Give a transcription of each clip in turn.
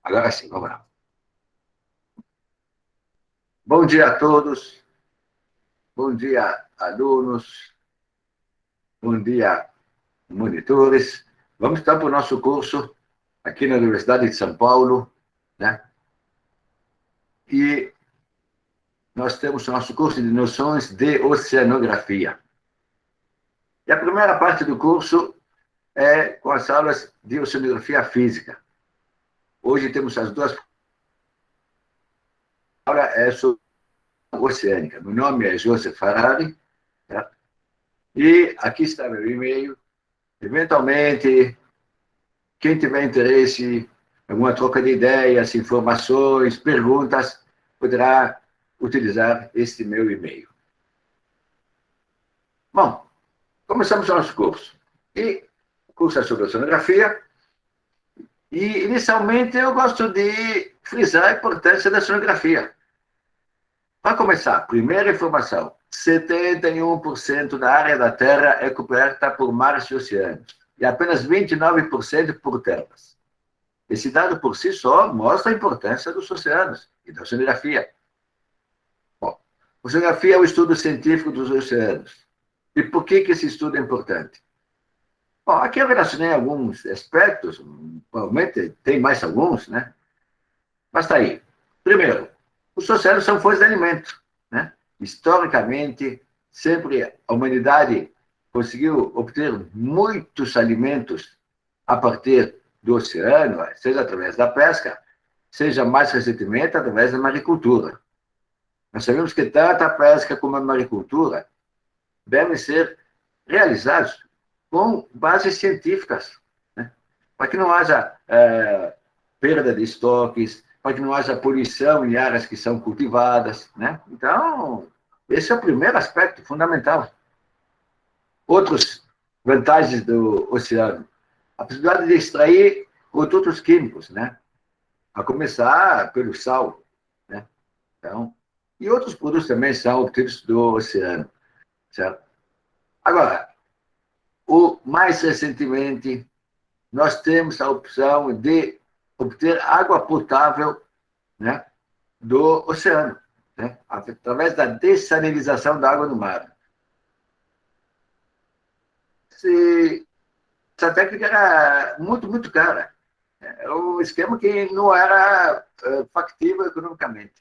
Agora sim, vamos lá. Bom dia a todos, bom dia, alunos, bom dia, monitores. Vamos então para o nosso curso aqui na Universidade de São Paulo, né? E nós temos o nosso curso de noções de oceanografia. E a primeira parte do curso é com as aulas de oceanografia física. Hoje temos as duas aulas é sobre oceânica. Meu nome é Joseph Ferrari, tá? E aqui está meu e-mail. Eventualmente, quem tiver interesse em alguma troca de ideias, informações, perguntas, poderá utilizar este meu e-mail. Bom, começamos o nosso curso. E o curso é sobre oceanografia. E, inicialmente, eu gosto de frisar a importância da sonografia. Para começar, primeira informação: 71% da área da Terra é coberta por mares e oceanos, e apenas 29% por terras. Esse dado por si só mostra a importância dos oceanos e da oceanografia. Bom, oceanografia é o estudo científico dos oceanos. E por que esse estudo é importante? Bom, aqui eu relacionei alguns aspectos, provavelmente tem mais alguns, né? Mas está aí. Primeiro, os oceanos são fontes de alimento, né? Historicamente, sempre a humanidade conseguiu obter muitos alimentos a partir do oceano, seja através da pesca, seja mais recentemente através da maricultura. Nós sabemos que tanto a pesca como a maricultura devem ser realizados com bases científicas, né? Para que não haja perda de estoques, para que não haja poluição em áreas que são cultivadas, né? Então, esse é o primeiro aspecto fundamental. Outras vantagens do oceano: a possibilidade de extrair produtos químicos, né? A começar pelo sal, né? Então, e outros produtos também são obtidos do oceano, certo? Agora, mais recentemente, nós temos a opção de obter água potável, né, do oceano, né, através da dessalinização da água do mar. Essa técnica era muito cara. É um esquema que não era factível economicamente.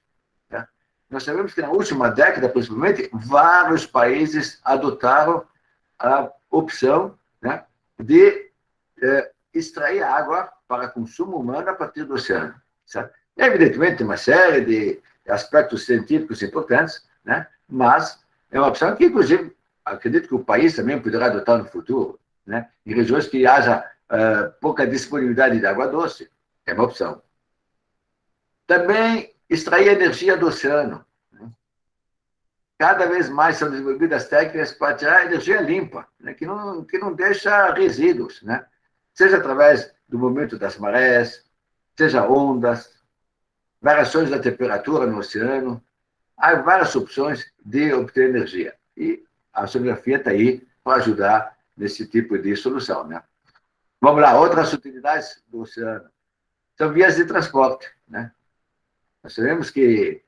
Né? Nós sabemos que na última década, principalmente, vários países adotaram a opção, né, de extrair água para consumo humano a partir do oceano. Certo? E, evidentemente, tem uma série de aspectos científicos importantes, né, mas é uma opção que, inclusive, acredito que o país também poderá adotar no futuro, né, em regiões que haja pouca disponibilidade de água doce, é uma opção. Também extrair energia do oceano. Né? Cada vez mais são desenvolvidas técnicas para tirar energia limpa, né? que não deixa resíduos, né? Seja através do movimento das marés, seja ondas, variações da temperatura no oceano. Há várias opções de obter energia. E a oceanografia está aí para ajudar nesse tipo de solução. Né? Vamos lá, outras utilidades do oceano. São vias de transporte. Né? Nós sabemos que,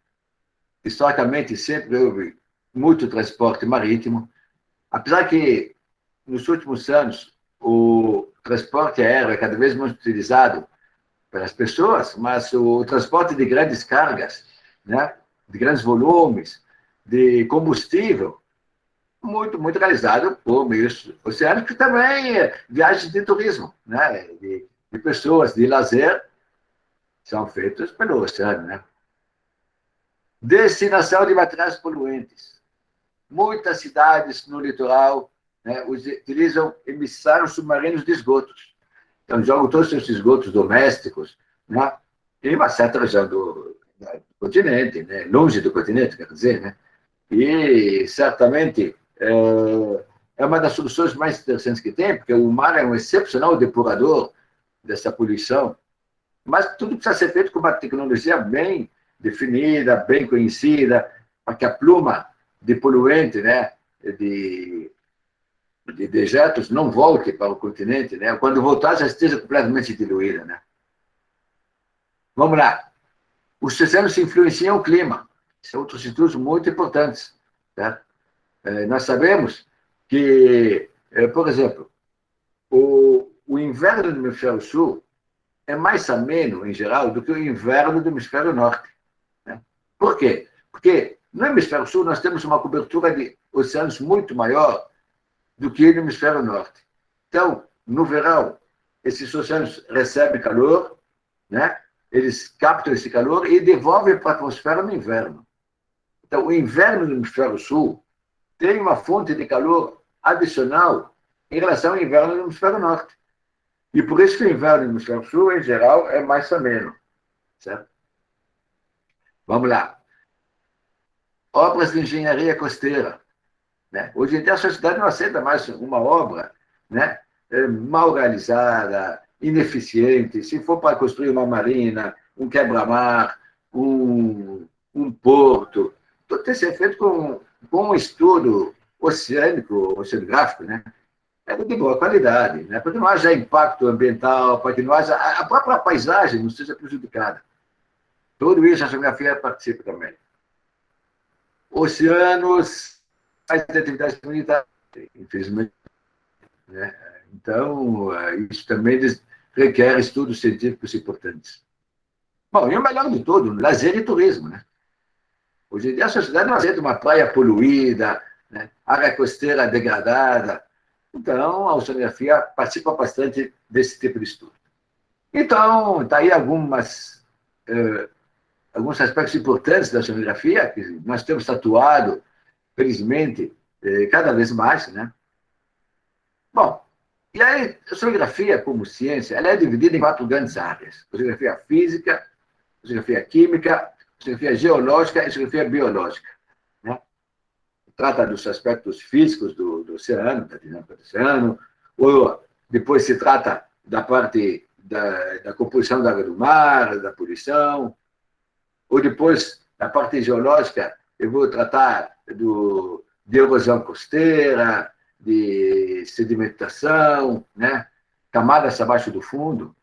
historicamente, sempre houve muito transporte marítimo, apesar que, nos últimos anos, o transporte aéreo é cada vez mais utilizado pelas pessoas, mas o transporte de grandes cargas, né, de grandes volumes, de combustível, muito realizado por meios oceânicos, que também viagens de turismo, né, de pessoas, de lazer, são feitas pelo oceano. Né? Destinação de materiais poluentes. Muitas cidades no litoral, né, utilizam emissários submarinos de esgotos. Então, jogam todos os esgotos domésticos, né, em uma certa região do continente, né, longe do continente, quer dizer. Né, e, certamente, é uma das soluções mais interessantes que tem, porque o mar é um excepcional depurador dessa poluição, mas tudo precisa ser feito com uma tecnologia bem definida, bem conhecida, para que a pluma de poluente, né, de dejetos não volte para o continente, né? Quando voltar já esteja completamente diluída, né? Vamos lá. Os oceanos influenciam o clima. São outros estudos muito importantes. Tá? Nós sabemos que, por exemplo, o inverno do hemisfério sul é mais ameno, em geral, do que o inverno do hemisfério norte. Né? Por quê? Porque no hemisfério sul nós temos uma cobertura de oceanos muito maior do que no hemisfério norte. Então, no verão, esses oceanos recebem calor, né? Eles captam esse calor e devolvem para a atmosfera no inverno. Então, o inverno no hemisfério sul tem uma fonte de calor adicional em relação ao inverno no hemisfério norte. E por isso que o inverno no hemisfério sul, em geral, é mais ameno. Certo? Vamos lá. Obras de engenharia costeira. Né? Hoje em dia, a sociedade não aceita mais uma obra, né, mal realizada, ineficiente. Se for para construir uma marina, um quebra-mar, um porto, tudo tem que ser feito com um estudo oceânico, oceanográfico, né? É de boa qualidade, né? Para que não haja impacto ambiental, para que não haja a própria paisagem não seja prejudicada. Tudo isso a geografia participa também. Oceanos, as atividades militares, infelizmente. Né? Então, isso também requer estudos científicos importantes. Bom, e o melhor de tudo, lazer e turismo. Né? Hoje em dia, a sociedade não aceita uma praia poluída, né? Área costeira degradada. Então, a oceanografia participa bastante desse tipo de estudo. Então, está aí alguns aspectos importantes da oceanografia que nós temos tatuado, felizmente, cada vez mais. Né? Bom, e aí, a oceanografia, como ciência, ela é dividida em 4 grandes áreas. Oceanografia física, oceanografia química, oceanografia geológica e oceanografia biológica. Né? Trata dos aspectos físicos do oceano, da dinâmica do oceano, ou depois se trata da parte da composição da água do mar, da poluição, ou depois, da parte geológica, eu vou tratar de erosão costeira, de sedimentação, né? Camadas abaixo do fundo.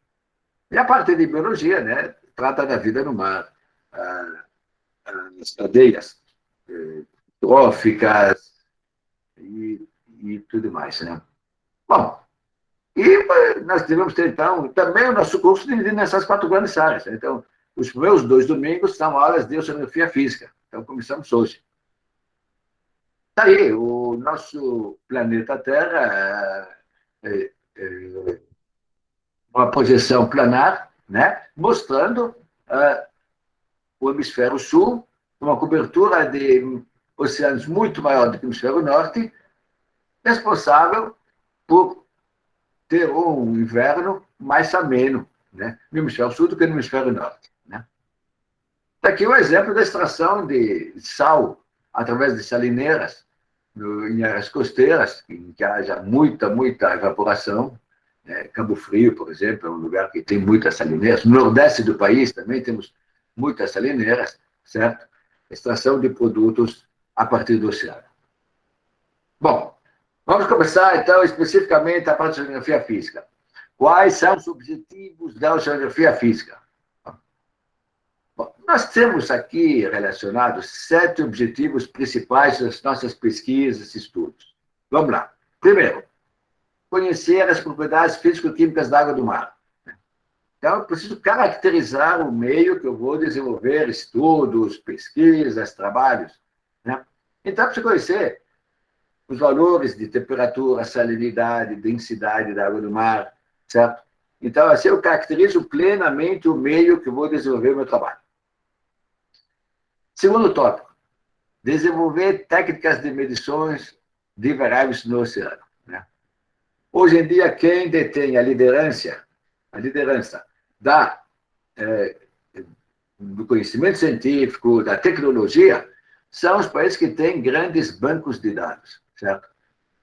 E a parte de biologia, né? Trata da vida no mar, as cadeias tróficas e tudo mais. Né? Bom, e nós devemos ter, então, também o nosso curso dividido nessas 4 grandes áreas. Né? Então, os meus 2 domingos são aulas de oceanografia física. Então, começamos hoje. Está aí, o nosso planeta Terra é uma projeção planar, né? Mostrando o hemisfério sul, uma cobertura de oceanos muito maior do que o hemisfério norte, responsável por ter um inverno mais ameno, né? No hemisfério sul do que no hemisfério norte. Né? Aqui o exemplo da extração de sal através de salineiras em áreas costeiras, em que haja muita evaporação. Cabo Frio, por exemplo, é um lugar que tem muitas salineiras. No nordeste do país também temos muitas salineiras, certo? Extração de produtos a partir do oceano. Bom, vamos começar, então, especificamente a parte da oceanografia física. Quais são os objetivos da oceanografia física? Bom, nós temos aqui relacionados 7 objetivos principais das nossas pesquisas e estudos. Vamos lá. Primeiro, conhecer as propriedades físico-químicas da água do mar. Então, eu preciso caracterizar o meio que eu vou desenvolver estudos, pesquisas, trabalhos. Né? Então, eu preciso conhecer os valores de temperatura, salinidade, densidade da água do mar, certo? Então, assim, eu caracterizo plenamente o meio que eu vou desenvolver o meu trabalho. Segundo tópico, desenvolver técnicas de medições de variáveis no oceano. Né? Hoje em dia, quem detém a liderança do conhecimento científico, da tecnologia, são os países que têm grandes bancos de dados, certo?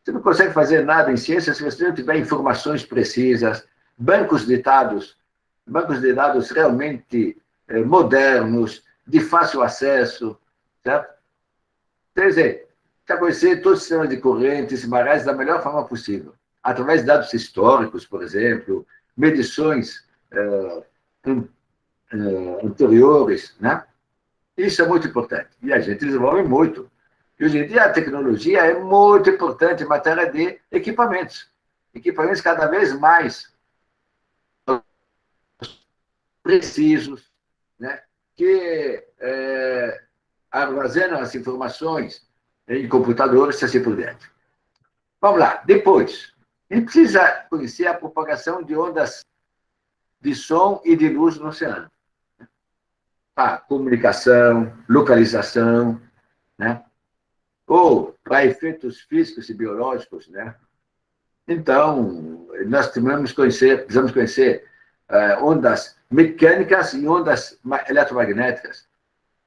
Você não consegue fazer nada em ciência se você não tiver informações precisas, bancos de dados realmente modernos, de fácil acesso, certo? Quer dizer, já conhecer todos os sistemas de correntes e marés da melhor forma possível, através de dados históricos, por exemplo, medições anteriores, né? Isso é muito importante. E a gente desenvolve muito. E hoje em dia a tecnologia é muito importante em matéria de equipamentos. Equipamentos cada vez mais precisos, né? Que armazenam as informações em computadores e assim por diante. Vamos lá. Depois, a gente precisa conhecer a propagação de ondas de som e de luz no oceano. Para comunicação, localização, né? Ou para efeitos físicos e biológicos, né? Então, nós precisamos conhecer ondas mecânicas e ondas eletromagnéticas,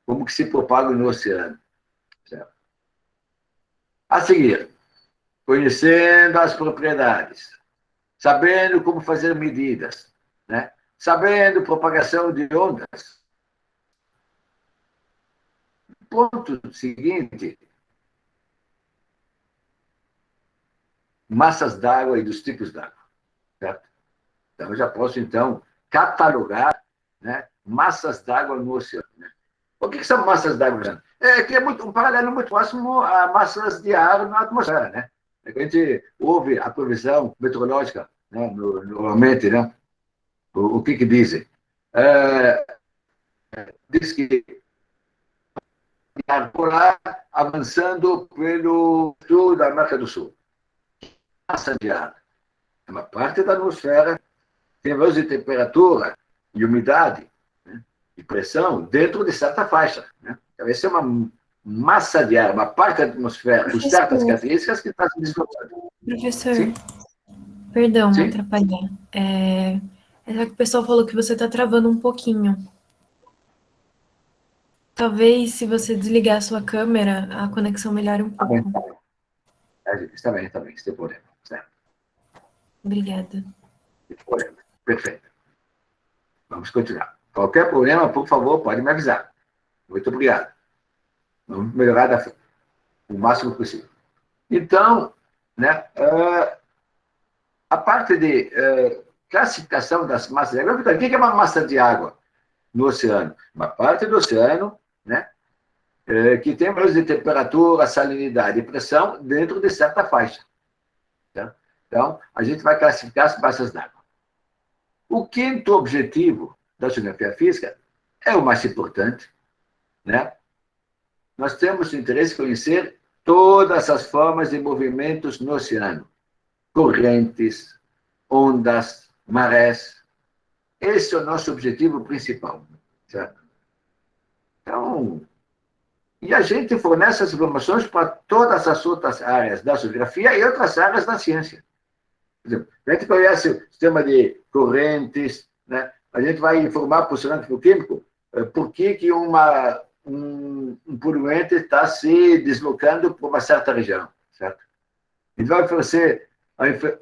como que se propagam no oceano. Certo? A seguir, conhecendo as propriedades, sabendo como fazer medidas, né? Sabendo propagação de ondas. Ponto seguinte, massas d'água e dos tipos d'água. Certo? Então, eu já posso, então, catalogar, né, massas d'água no oceano. Né? O que são massas d'água? Que é um paralelo muito próximo a massas de ar na atmosfera. Né? A gente ouve a previsão meteorológica, né, normalmente, né? O que dizem? Diz que ar polar avançando pelo sul da América do Sul. Massa de ar. É uma parte da atmosfera tem valores de temperatura e umidade, né, e pressão dentro de certa faixa. Né? Então, essa é uma massa de ar, uma parte da atmosfera, com certas características que está se deslocando. Professor, Sim? perdão, Sim? atrapalhar. Só que o pessoal falou que você está travando um pouquinho. Talvez, se você desligar a sua câmera, a conexão melhore um Tá bem. pouco. Está bem, sem problema. Certo? Obrigada. Sem problema. Perfeito. Vamos continuar. Qualquer problema, por favor, pode me avisar. Muito obrigado. Vamos melhorar o máximo possível. Então, né, a parte de classificação das massas de água. O que é uma massa de água no oceano? Uma parte do oceano, né, que tem valores de temperatura, salinidade e pressão dentro de certa faixa. Tá? Então, a gente vai classificar as massas d'água. O quinto objetivo da geografia física é o mais importante, né? Nós temos interesse em conhecer todas as formas de movimentos no oceano, correntes, ondas, marés. Esse é o nosso objetivo principal. Certo? Então, e a gente fornece as informações para todas as outras áreas da geografia e outras áreas da ciência. Por exemplo, a gente conhece o sistema de correntes, né? A gente vai informar para o cientista químico por que um poluente está se deslocando para uma certa região. Certo? A gente vai oferecer,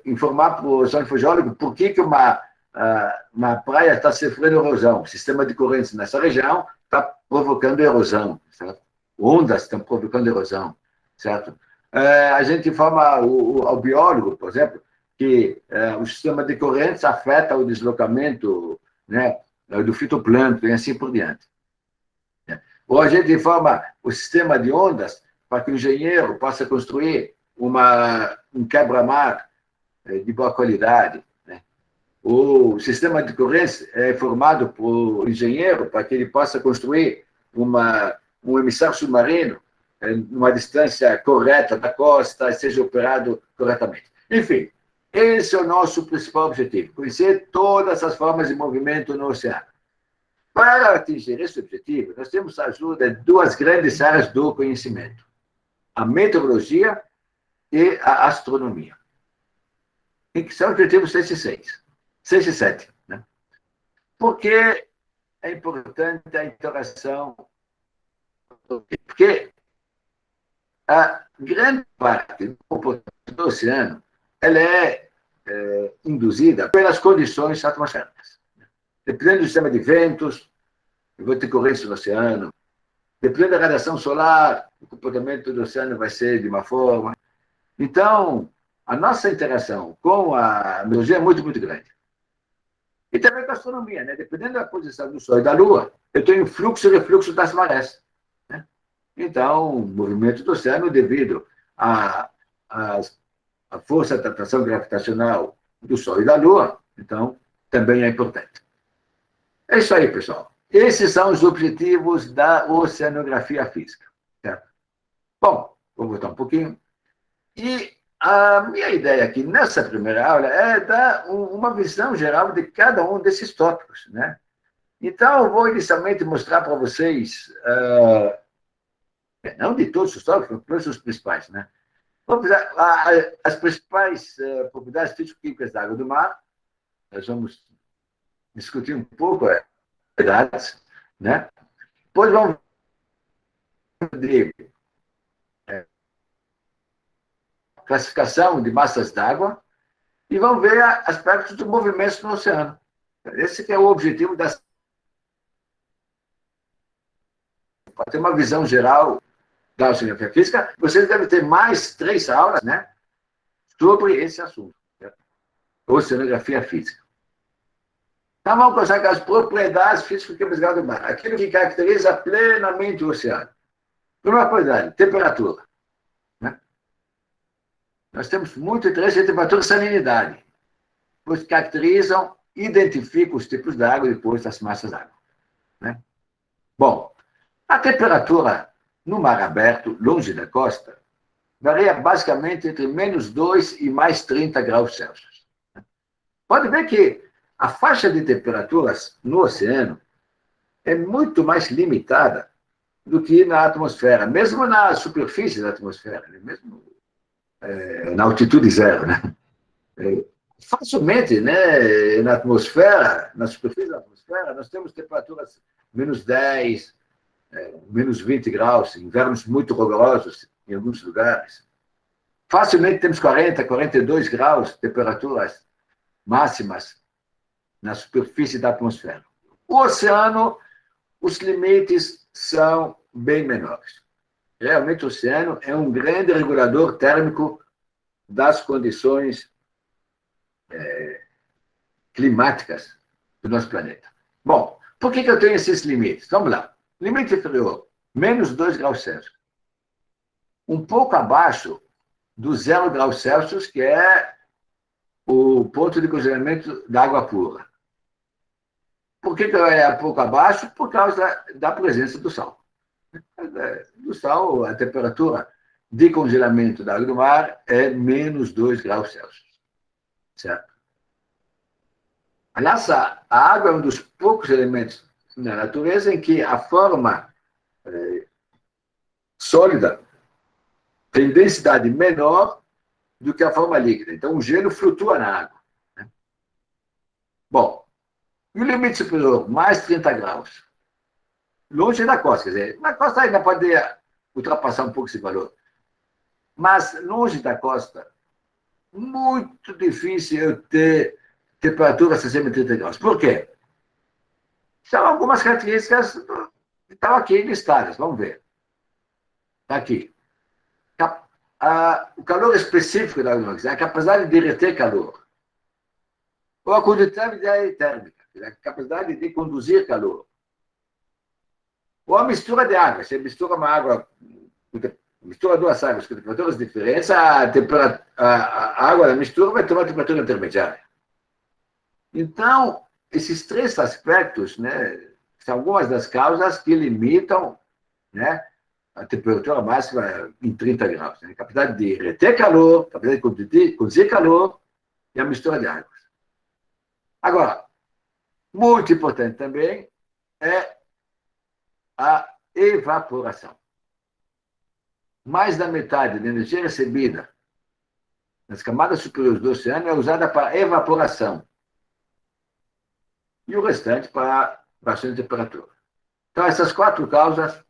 informar para o cientista geólogo por que uma praia está sofrendo erosão. O sistema de correntes nessa região está provocando erosão. Certo? Ondas estão provocando erosão. Certo? A gente informa ao biólogo, por exemplo, que o sistema de correntes afeta o deslocamento, né, do fitoplâncton e assim por diante. Ou a gente informa o sistema de ondas para que o engenheiro possa construir um quebra-mar de boa qualidade. Né? O sistema de correntes é formado por engenheiro para que ele possa construir um emissário submarino numa distância correta da costa e seja operado corretamente. Enfim, esse é o nosso principal objetivo, conhecer todas as formas de movimento no oceano. Para atingir esse objetivo, nós temos a ajuda de duas grandes áreas do conhecimento, a meteorologia e a astronomia, que são objetivos 6 e 6, 6 e 7. Né? Por que é importante a interação? Porque a grande parte do comportamento do oceano ela é induzida pelas condições atmosféricas. Dependendo do sistema de ventos, eu vou ter correntes no oceano. Dependendo da radiação solar, o comportamento do oceano vai ser de uma forma. Então, a nossa interação com a meteorologia é muito, muito grande. E também com a astronomia, né? Dependendo da posição do Sol e da Lua, eu tenho fluxo e refluxo das marés. Né? Então, o movimento do oceano, devido à força da atração gravitacional do Sol e da Lua, então, também é importante. É isso aí, pessoal. Esses são os objetivos da oceanografia física. Certo? Bom, vou voltar um pouquinho. E a minha ideia aqui nessa primeira aula é dar uma visão geral de cada um desses tópicos, né? Então, eu vou inicialmente mostrar para vocês, não de todos os tópicos, mas os principais, né? As principais propriedades físico-químicas da água do mar. Nós vamos discutir um pouco as propriedades, né? Depois vamos ver classificação de massas d'água e vamos ver aspectos do movimento no oceano. Esse que é o objetivo para ter uma visão geral da oceanografia física. Vocês devem ter mais 3 aulas, né, sobre esse assunto, certo? Oceanografia física. Então, vamos começar com as propriedades físico-químicas do mar. Aquilo que caracteriza plenamente o oceano. Primeira propriedade, temperatura. Né? Nós temos muito interesse em temperatura e salinidade, pois caracterizam, identificam os tipos de água e depois das massas d'água. Né? Bom, a temperatura no mar aberto, longe da costa, varia basicamente entre -2 e mais 30 graus Celsius. Pode ver que a faixa de temperaturas no oceano é muito mais limitada do que na atmosfera, mesmo na superfície da atmosfera, mesmo na altitude zero. Né? Facilmente, né, na atmosfera, na superfície da atmosfera, nós temos temperaturas -10, -20 graus, invernos muito rigorosos em alguns lugares. Facilmente temos 40, 42 graus, temperaturas máximas na superfície da atmosfera. O oceano, os limites são bem menores. Realmente, o oceano é um grande regulador térmico das condições climáticas do nosso planeta. Bom, por que eu tenho esses limites? Vamos lá. Limite inferior, -2 graus Celsius. Um pouco abaixo do 0 graus Celsius, que é o ponto de congelamento da água pura. Por que é um pouco abaixo? Por causa da presença do sal. Do sal, a temperatura de congelamento da água do mar é -2 graus Celsius. Certo? Aliás, a água é um dos poucos elementos na natureza em que a forma sólida tem densidade menor do que a forma líquida. Então, o gelo flutua na água. Né? Bom, e o limite superior, mais 30 graus. Longe da costa, quer dizer, na costa ainda pode ultrapassar um pouco esse valor. Mas, longe da costa, muito difícil eu ter temperatura acima de 30 graus. Por quê? São algumas características que estão aqui listadas. Vamos ver. Está aqui. O calor específico da água, a capacidade de derreter calor. Ou a condutividade térmica, a capacidade de conduzir calor. Ou a mistura de água. Você mistura uma água, mistura duas águas com temperaturas diferentes, a água da mistura vai ter uma temperatura intermediária. Então, esses 3 aspectos, né, são algumas das causas que limitam, né, a temperatura máxima em 30 graus. Né? A capacidade de reter calor, a capacidade de conduzir calor e a mistura de águas. Agora, muito importante também é a evaporação. Mais da metade da energia recebida nas camadas superiores do oceano é usada para evaporação. E o restante para baixação de temperatura. Então, essas 4 causas,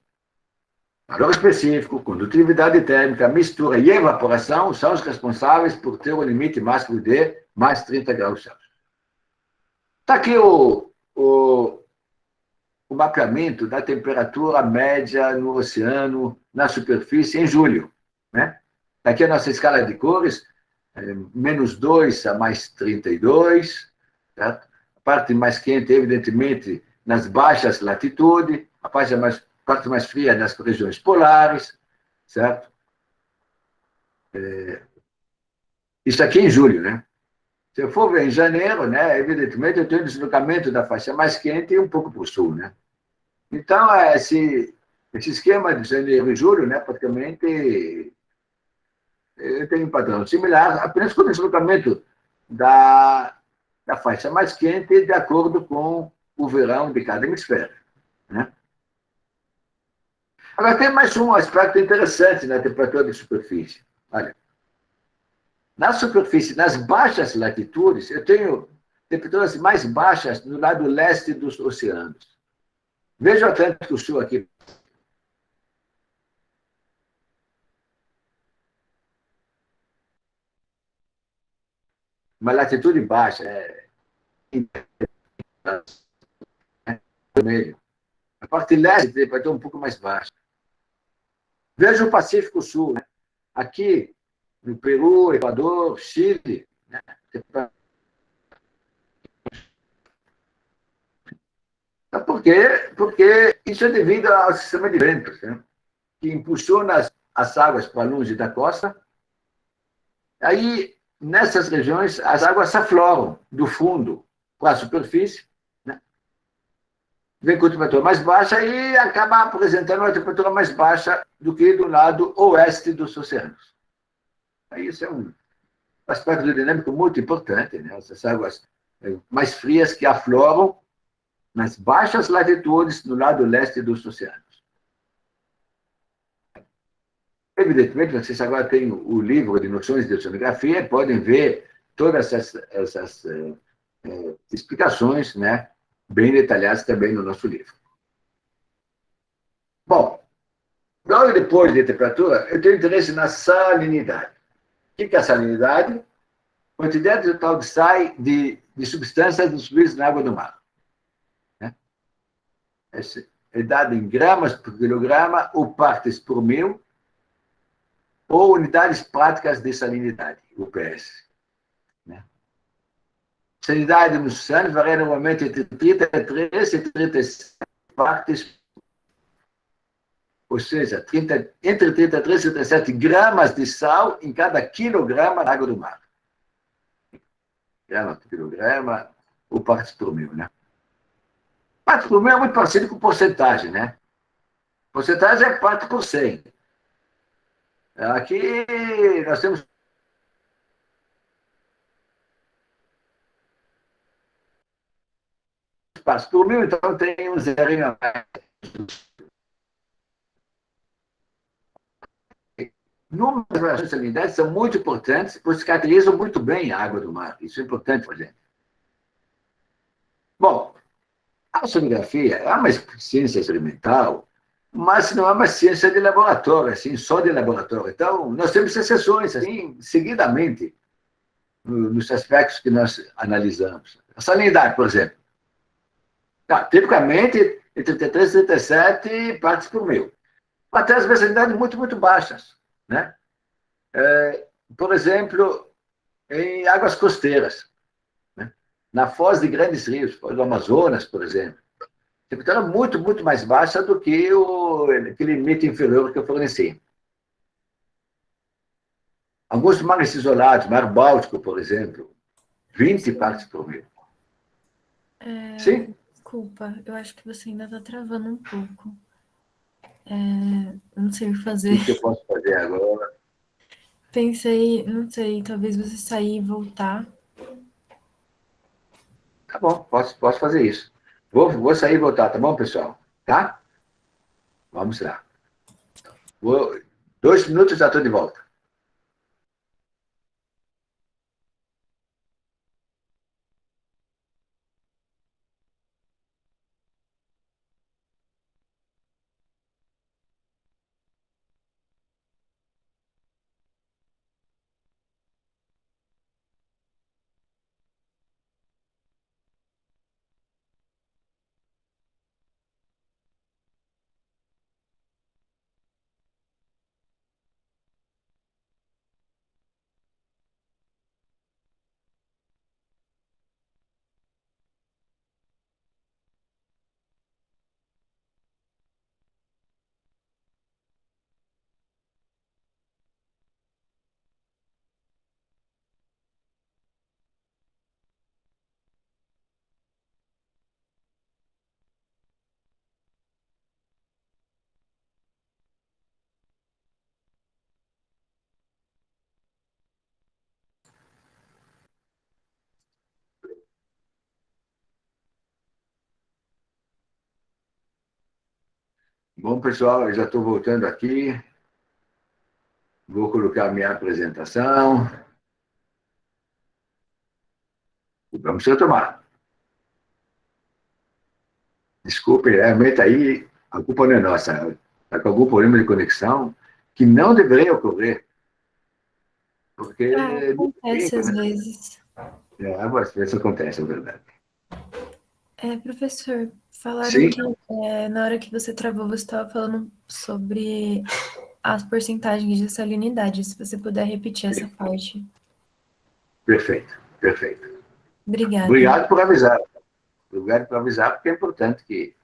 calor específico, condutividade térmica, mistura e evaporação, são os responsáveis por ter o limite máximo de mais 30 graus Celsius. Está aqui o mapeamento da temperatura média no oceano, na superfície, em julho. Né? Está aqui a nossa escala de cores, -2 a mais 32, certo? parte mais quente, evidentemente, nas baixas latitudes, a parte mais fria nas regiões polares, certo? Isso aqui em julho, né? Se eu for ver em janeiro, né, evidentemente, eu tenho um deslocamento da faixa mais quente e um pouco para o sul, né? Então, esse esquema de janeiro e julho, né, praticamente, tem um padrão similar, apenas com o deslocamento da, da faixa mais quente de acordo com o verão de cada hemisfério, né? Agora, tem mais um aspecto interessante na temperatura de superfície. Olha, na superfície, nas baixas latitudes, eu tenho temperaturas mais baixas no lado leste dos oceanos. Veja o Atlântico Sul aqui. Uma latitude baixa, vermelho. A parte leste vai ter um pouco mais baixa. Veja o Pacífico Sul, né? Aqui no Peru, Equador, Chile, né? Por quê? Porque isso é devido ao sistema de ventos, né? Que impulsiona as águas para longe da costa. Aí, nessas regiões, as águas afloram do fundo para a superfície, né? Vem com temperatura mais baixa e acaba apresentando uma temperatura mais baixa do que do lado oeste dos oceanos. Aí isso é um aspecto dinâmico muito importante, né? Essas águas mais frias que afloram nas baixas latitudes do lado leste dos oceanos. Evidentemente, vocês agora têm o livro de noções de oceanografia, podem ver todas essas explicações, né, bem detalhadas também no nosso livro. Bom, logo depois de temperatura, eu tenho interesse na salinidade. O que é a salinidade? Quantidade total de sal de substâncias dissolvidas na água do mar. Né? É dado em gramas por quilograma ou partes por mil, ou unidades práticas de salinidade, UPS. Né? Salinidade nos oceanos varia normalmente entre 33 e 37 partes, ou seja, entre 33 e 37 gramas de sal em cada quilograma de água do mar. Grama por quilograma ou partes por mil, né? Parte por mil é muito parecido com porcentagem, né? Porcentagem é parte por 100. Aqui nós temos partes por mil, então tem um zerinho a mais. Números de relações de salinidade são muito importantes, pois caracterizam muito bem a água do mar. Isso é importante para a gente. Bom, a oceanografia é uma ciência experimental, mas não é uma ciência de laboratório, assim, só de laboratório. Então, nós temos exceções, assim, seguidamente, nos aspectos que nós analisamos. A salinidade, por exemplo. Tipicamente, entre 33 e 37 partes por mil. Até as salinidades muito, muito baixas, né? Por exemplo, em águas costeiras, né? Na foz de grandes rios, do Amazonas, por exemplo. Temperatura muito, muito mais baixa do que aquele limite inferior que eu forneci. Alguns mares isolados, Mar Báltico, por exemplo, 20 partes por mil. Sim? Desculpa, eu acho que você ainda está travando um pouco. Eu não sei o que O fazer. que eu posso fazer agora? Pensei, não sei, talvez você sair e voltar. Tá bom, posso fazer isso. Vou sair e voltar, tá bom, pessoal? Tá? Vamos lá. 2 minutos já estou de volta. Bom, pessoal, eu já estou voltando aqui. Vou colocar a minha apresentação. Vamos retomar. Desculpe, realmente aí a culpa não é nossa. Está com algum problema de conexão que não deveria ocorrer, Ah, porque ninguém, acontece às vezes. às vezes acontece, é verdade. Professor, falaram Sim, que na hora que você travou, você estava falando sobre as porcentagens de salinidade. Se você puder repetir essa parte. perfeito, perfeito. Obrigada. Obrigado por avisar. Obrigado por avisar, porque é importante que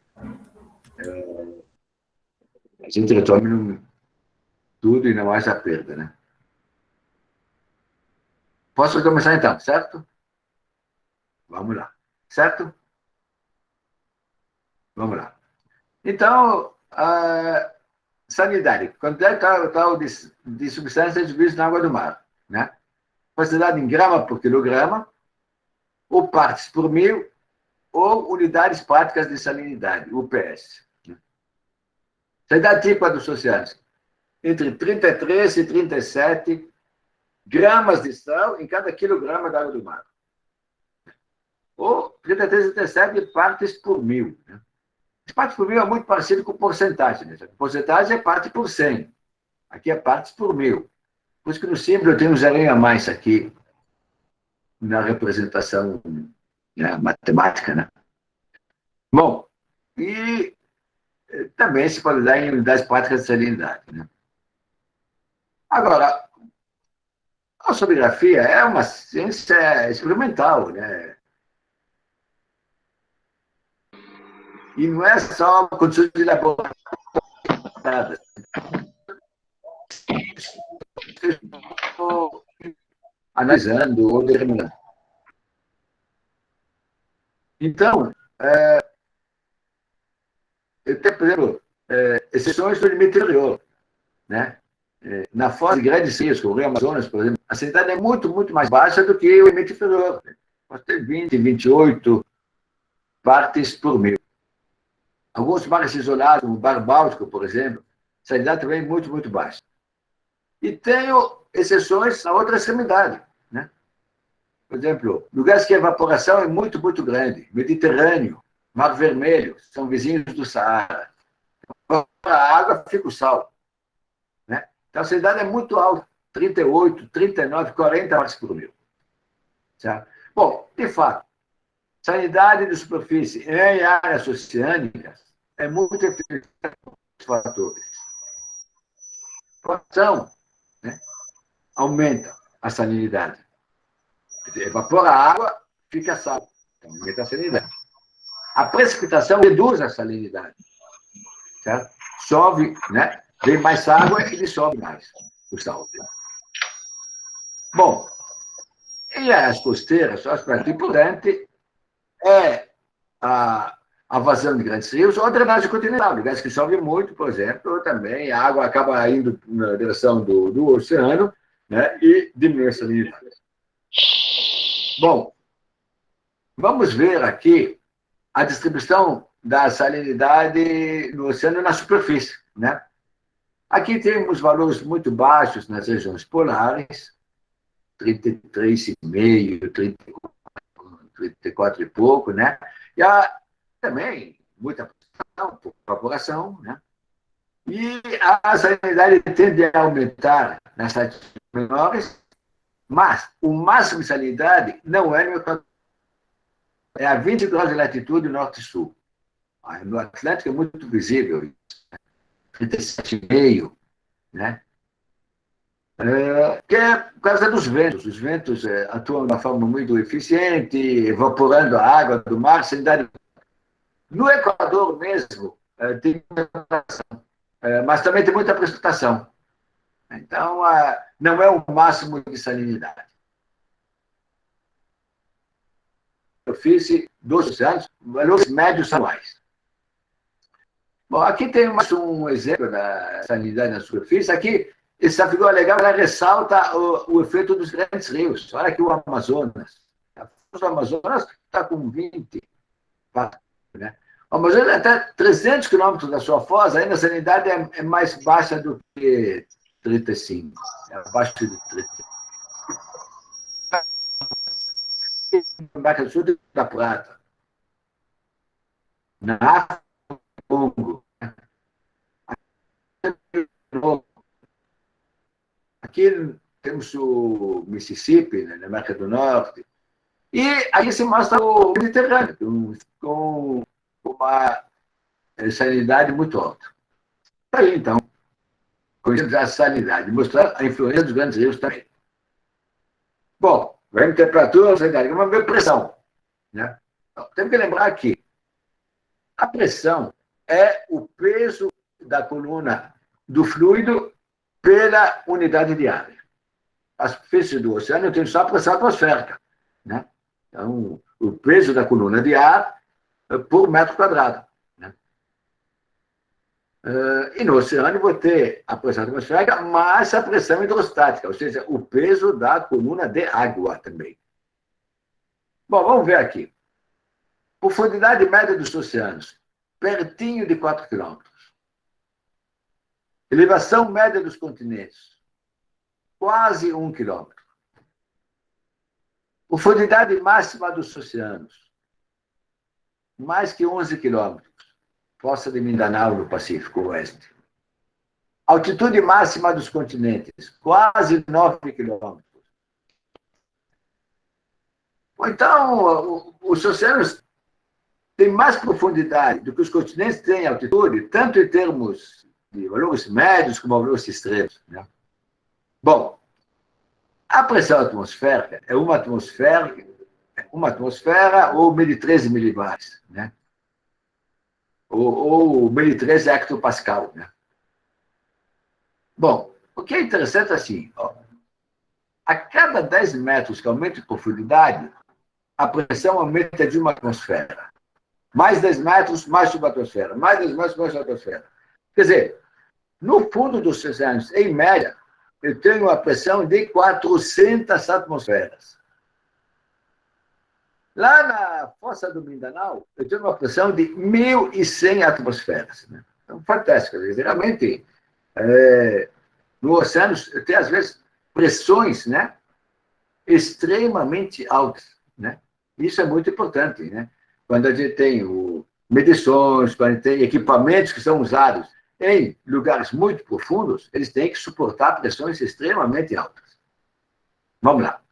a gente retome tudo e não haja perda, né? Posso começar então, certo? Vamos lá. Certo? Vamos lá. Então, a sanidade. Quanto é tal de substâncias divididas na água do mar? Né? Quantidade em grama por quilograma, ou partes por mil, ou unidades práticas de salinidade, UPS. Sanidade típica dos oceanos. Entre 33 e 37 gramas de sal em cada quilograma da água do mar. Ou 33 e 37 partes por mil. Né? Partes por mil é muito parecido com porcentagem. Né? Porcentagem é parte por 100. Aqui é partes por mil. Por isso que no símbolo eu tenho um zerinho a mais aqui na representação, né, matemática. Né? Bom, e também se pode dar em unidades práticas de salinidade. Né? Agora, a oceanografia é uma ciência experimental, né? E não é só condições de laboratório. Estou analisando ou determinando. Então, eu tenho, por exemplo, exceções do limite interior. Né? Na foz de grandes rios, como o Rio Amazonas, por exemplo, a salinidade é muito, muito mais baixa do que o limite inferior. Pode ter 20, 28 partes por mil. Alguns mares isolados, como o Mar Báltico, por exemplo, a salinidade também é muito, muito baixa. E tenho exceções na outra extremidade. Né? Por exemplo, lugares que a evaporação é muito, muito grande. Mediterrâneo, Mar Vermelho, são vizinhos do Saara. A água fica o sal. Né? Então, a salinidade é muito alta. 38, 39, 40 partes por mil. Certo? Bom, de fato, salinidade de superfície em áreas oceânicas é muito efetiva os fatores. Fração, né? Aumenta a salinidade. Evapora a água, fica sal. Então, aumenta a salinidade. A precipitação reduz a salinidade. Certo? Chove, né? Vem mais água e dissolve mais o sal. Bom, e as costeiras, só aspecto importante é a vazão de grandes rios ou a drenagem continental. Lugares que chove muito, por exemplo, também a água acaba indo na direção do oceano, né, e diminui a salinidade. Bom, vamos ver aqui a distribuição da salinidade no oceano e na superfície. Né? Aqui temos valores muito baixos nas regiões polares, 33,5, 34 e pouco, né? E há também muita população, né? E a salinidade tende a aumentar nas cidades menores, mas o máximo de salinidade não é no Equador, é a 20 graus de latitude norte-sul. No Atlântico é muito visível, 37,5, né? Que é por causa dos ventos. Os ventos atuam de uma forma muito eficiente, evaporando a água do mar. Salinidade. No Equador mesmo, tem mas também tem muita precipitação. Então, não é o máximo de salinidade. Superfície dos oceanos, valores médios anuais. Bom, aqui tem um exemplo da salinidade na superfície. Aqui, essa figura legal, ela ressalta o efeito dos grandes rios. Olha aqui o Amazonas. O Amazonas está com 20, né? Mas até 300 quilômetros da sua foz, ainda a salinidade é mais baixa do que 35. É abaixo de 35. América do Sul da Prata. Na África, Congo. Aqui temos o Mississippi, né, na América do Norte. E aí se mostra o Mediterrâneo, com uma salinidade muito alta. Aí, então, conhecemos a salinidade, mostrar a influência dos grandes rios também. Bom, vem temperatura, salinidade, vamos ver pressão. Né? Então, temos que lembrar que a pressão é o peso da coluna do fluido pela unidade de área. A superfície do oceano tem só a pressão atmosférica. Né? Então, o peso da coluna de ar por metro quadrado. Né? E no oceano vou ter a pressão atmosférica mais a pressão hidrostática, ou seja, o peso da coluna de água também. Bom, vamos ver aqui. Profundidade média dos oceanos, pertinho de 4 quilômetros. Elevação média dos continentes, quase 1 quilômetro. Profundidade máxima dos oceanos, mais que 11 quilômetros. Fossa de Mindanao, no Pacífico Oeste. Altitude máxima dos continentes, quase 9 quilômetros. Então, os oceanos têm mais profundidade do que os continentes têm altitude, tanto em termos de valores médios como valores extremos. Né? Bom, a pressão atmosférica é uma atmosfera ou 1.013 milibares, né? ou 1.013 hectopascal. Né? Bom, o que é interessante é assim, ó, a cada 10 metros que aumenta de profundidade, a pressão aumenta de uma atmosfera. Mais 10 metros, mais subatmosfera. Mais 10 metros, mais subatmosfera. Quer dizer, no fundo dos oceanos, em média, eu tenho uma pressão de 400 atmosferas. Lá na fossa do Mindanao, eu tenho uma pressão de 1.100 atmosferas. Né? Então, fantástico. Realmente, no oceano, eu tenho, às vezes, pressões, né, extremamente altas. Né? Isso é muito importante. Né? Quando a gente tem medições, quando a gente tem equipamentos que são usados em lugares muito profundos, eles têm que suportar pressões extremamente altas. Vamos lá.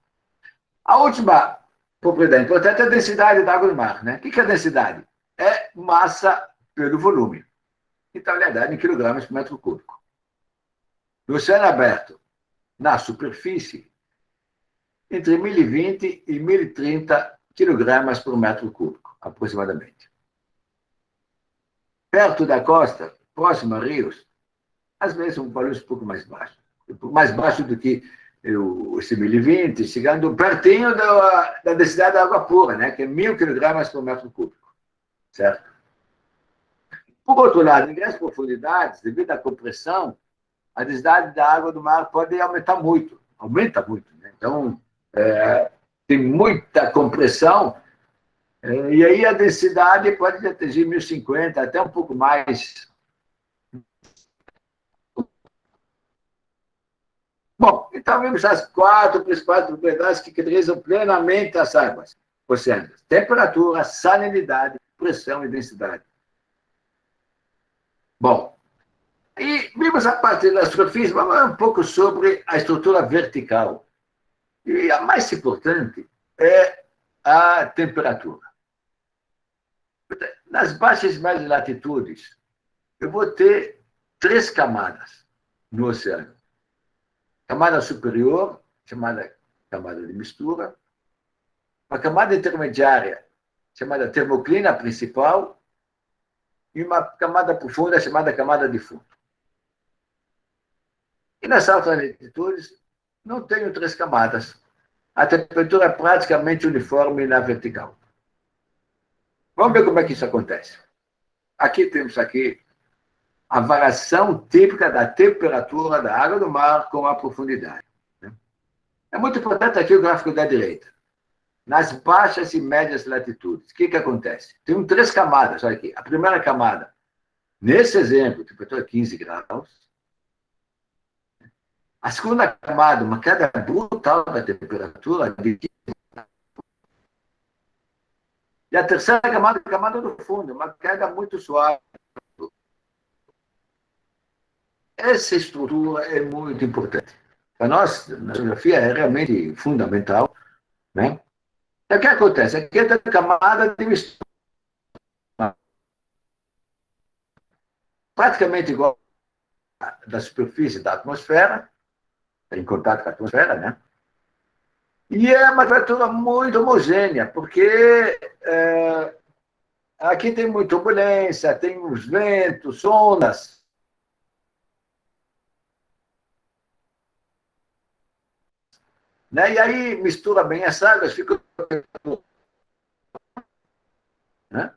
A última propriedade importante é a densidade da água do mar. Né? O que é a densidade? É massa pelo volume. Então, ele é dada em quilogramas por metro cúbico. No oceano aberto, na superfície, entre 1.020 e 1.030 quilogramas por metro cúbico, aproximadamente. Perto da costa, próximo a rios, às vezes um valor um pouco mais baixo do que esse 1.020, chegando pertinho da densidade da água pura, né, que é 1.000 quilogramas por metro cúbico, certo? Por outro lado, em grandes profundidades, devido à compressão, a densidade da água do mar pode aumentar muito, aumenta muito, né? Então, tem muita compressão, e aí a densidade pode atingir 1.050, até um pouco mais. Bom, então vemos as 4 principais propriedades que caracterizam plenamente as águas oceânicas: temperatura, salinidade, pressão e densidade. Bom, e vimos a partir da superfície, vamos falar um pouco sobre a estrutura vertical. E a mais importante é a temperatura. Nas baixas e médias latitudes, eu vou ter 3 camadas no oceano. Camada superior, chamada camada de mistura. Uma camada intermediária, chamada termoclina principal. E uma camada profunda, chamada camada de fundo. E nas altas latitudes, não tenho 3 camadas. A temperatura é praticamente uniforme na vertical. Vamos ver como é que isso acontece. Aqui temos a variação típica da temperatura da água do mar com a profundidade. É muito importante aqui o gráfico da direita. nas baixas e médias latitudes. O que acontece? Tem 3 camadas, olha aqui. A primeira camada, nesse exemplo, temperatura 15 graus. A segunda camada, uma queda brutal da temperatura. E a terceira camada, a camada do fundo, uma queda muito suave. Essa estrutura é muito importante. Para nós, na geografia, é realmente fundamental. Né? E o que acontece? Aqui é a camada de mistura praticamente igual da superfície da atmosfera, em contato com a atmosfera, né? E é uma temperatura muito homogênea, porque aqui tem muita turbulência, tem os ventos, ondas. Né? E aí mistura bem as águas, fica. Né?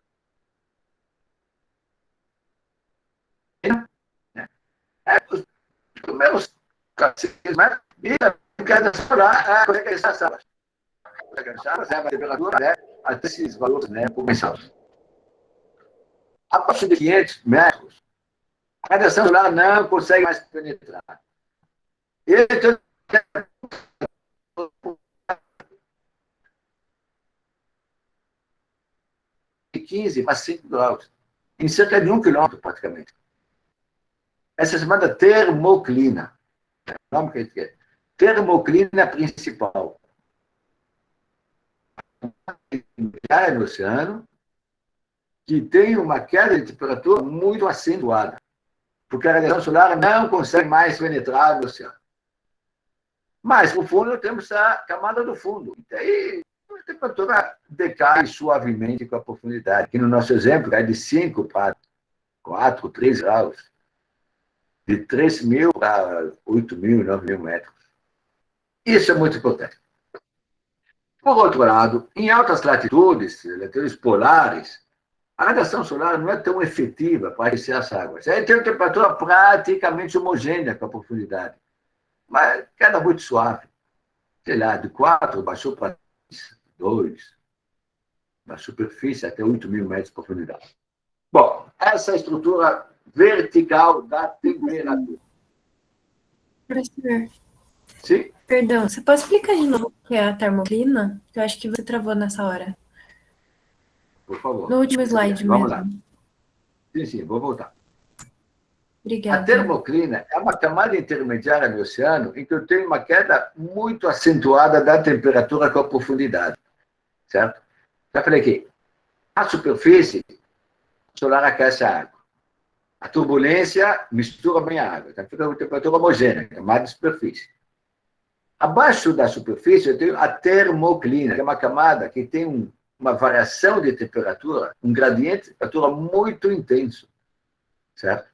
Os primeiros né? E a queda solar é essas águas. A temperatura até esses valores, né, começados. A partir de 500 metros, a radiação solar não consegue mais penetrar. Então, de 15 a 5 graus, em cerca de 1 quilômetro, praticamente. Essa é chamada termoclina. O nome que a gente quer. Termoclina principal. No oceano, que tem uma queda de temperatura muito acentuada, porque a radiação solar não consegue mais penetrar no oceano. Mas, no fundo, temos a camada do fundo. E aí, a temperatura decai suavemente com a profundidade, que no nosso exemplo é de 5 para 4, 3 graus. De 3.000 para 8.000, 9.000 metros. Isso é muito importante. Por outro lado, em altas latitudes, latitudes polares, a radiação solar não é tão efetiva para aquecer as águas. Aí tem uma temperatura praticamente homogênea com a profundidade, mas queda muito suave. Sei lá, de 4 baixou para 2, na superfície até 8.000 metros de profundidade. Bom, essa é a estrutura vertical da temperatura. Professor, Sim? perdão, você pode explicar de novo o que é a termoclina? Eu acho que você travou nessa hora. Por favor. No último slide Vamos mesmo. Lá. Sim, vou voltar. Obrigada. A termoclina é uma camada intermediária no oceano em que eu tenho uma queda muito acentuada da temperatura com a profundidade. Certo? Já falei aqui. A superfície solar aquece a água. A turbulência mistura bem a água. Então fica uma temperatura homogênea, camada de superfície. Abaixo da superfície eu tenho a termoclina, que é uma camada que tem uma variação de temperatura, um gradiente de temperatura muito intenso. Certo?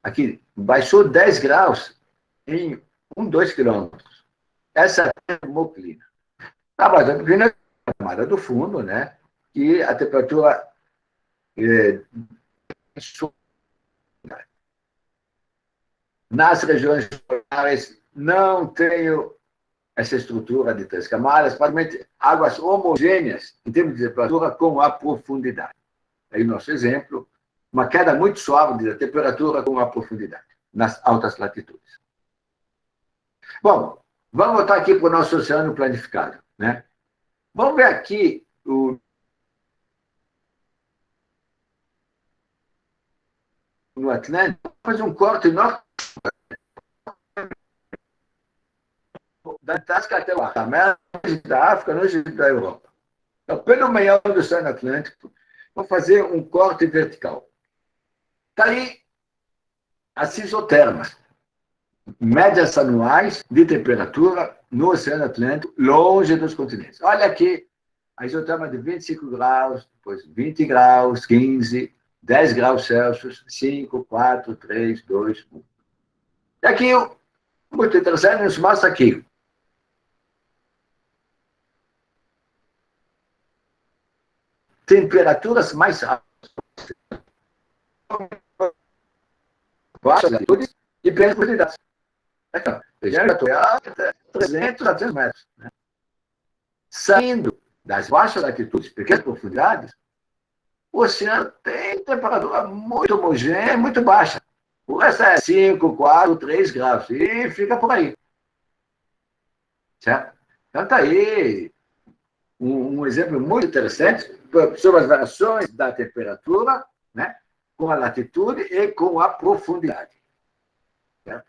Aqui, baixou 10 graus em 2 quilômetros. Essa é a termoclina. A termoclina é a camada do fundo, né? E a temperatura nas regiões polares não tenho essa estrutura de 3 camadas, praticamente águas homogêneas em termos de temperatura com a profundidade. Aí o nosso exemplo, uma queda muito suave da temperatura com a profundidade, nas altas latitudes. Bom, vamos voltar aqui para o nosso oceano planificado. Né? Vamos ver aqui no Atlântico, fazer um corte norte da Antártica até o América, da África, longe da Europa. Então, pelo meio do Oceano Atlântico, vou fazer um corte vertical. Está aí as isotermas, médias anuais de temperatura no Oceano Atlântico, longe dos continentes. Olha aqui, a isoterma de 25 graus, depois 20 graus, 15, 10 graus Celsius, 5, 4, 3, 2, 1. E aqui, muito interessante, nos mostra aqui. Temperaturas mais altas. Baixas latitudes e profundidades. Região equatorial até 300 a 300 metros. Né? Saindo das baixas latitudes, pequenas profundidades, o oceano tem temperatura muito homogênea, muito baixa. O resto é 5, 4, 3 graus. E fica por aí. Certo? Então, está aí um exemplo muito interessante sobre as variações da temperatura, né, com a latitude e com a profundidade. Certo?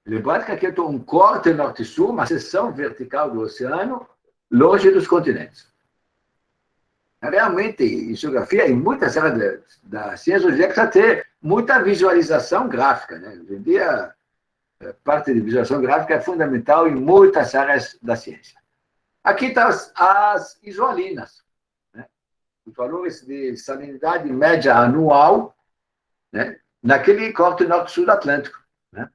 Lembrando que aqui eu estou um corte norte-sul, uma seção vertical do oceano, longe dos continentes. Realmente, em geografia, em muitas áreas da ciência, hoje precisa ter muita visualização gráfica. Né? Hoje em dia, a parte de visualização gráfica é fundamental em muitas áreas da ciência. Aqui estão as isolinas, né? Os valores de salinidade média anual, né? Naquele corte norte-sul do Atlântico. Né?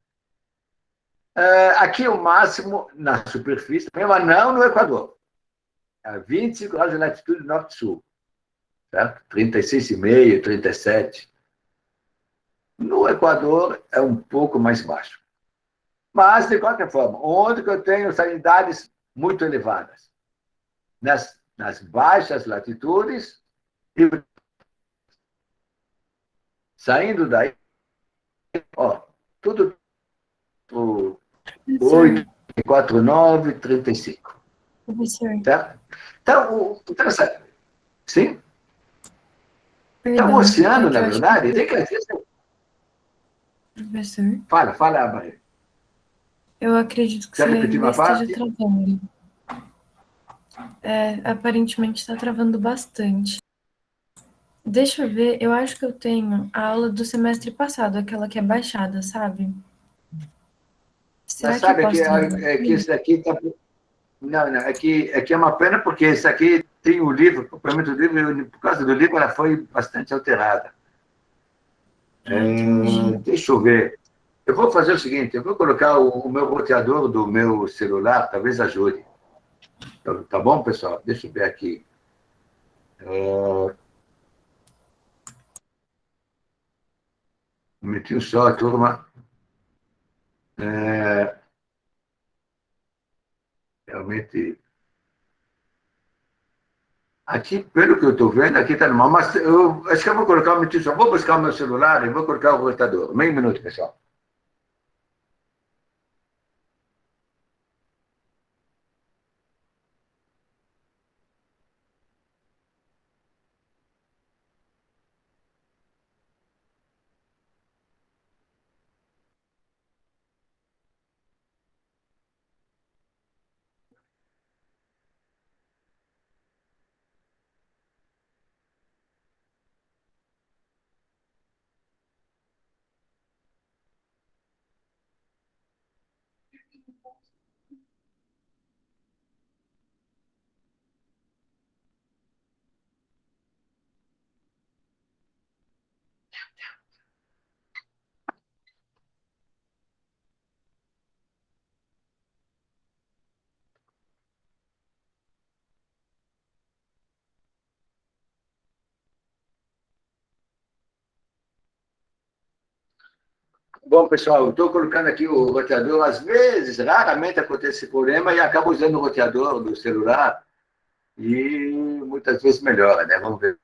Aqui o máximo na superfície, mas não no Equador. A 25 graus de latitude norte-sul. Certo? 36,5, 37. No Equador é um pouco mais baixo. Mas, de qualquer forma, onde que eu tenho salinidades muito elevadas? Nas baixas latitudes, e saindo daí, ó, tudo por 8, 4, 9, 35. Professor, Certo? Então, interessante. Sim? Então, o perdão, é oceano, que na eu acho que... verdade, tem que... Professor, Fala, Maria. eu acredito que Quer você repetir ainda uma esteja parte? travando. Aparentemente está travando bastante. Deixa eu ver, eu acho que eu tenho a aula do semestre passado, aquela que é baixada, sabe? Mas Será que eu sabe que, posso que transmitir? esse aqui está... Não, é que é uma pena, porque esse aqui tem o livro, o complemento do livro, e por causa do livro ela foi bastante alterada. Ah, entendi. Deixa eu ver. Eu vou fazer o seguinte, eu vou colocar o meu roteador do meu celular, talvez ajude. Tá bom, pessoal? Deixa eu ver aqui. Um minutinho só, turma. Realmente... Aqui, pelo que eu estou vendo, aqui está normal, mas eu acho que eu vou colocar um minutinho só. Vou buscar o meu celular e vou colocar o roteador. Meio minuto, pessoal. Bom, pessoal, eu estou colocando aqui o roteador. Às vezes, raramente acontece esse problema e acabo usando o roteador do celular e muitas vezes melhora, né? Vamos ver.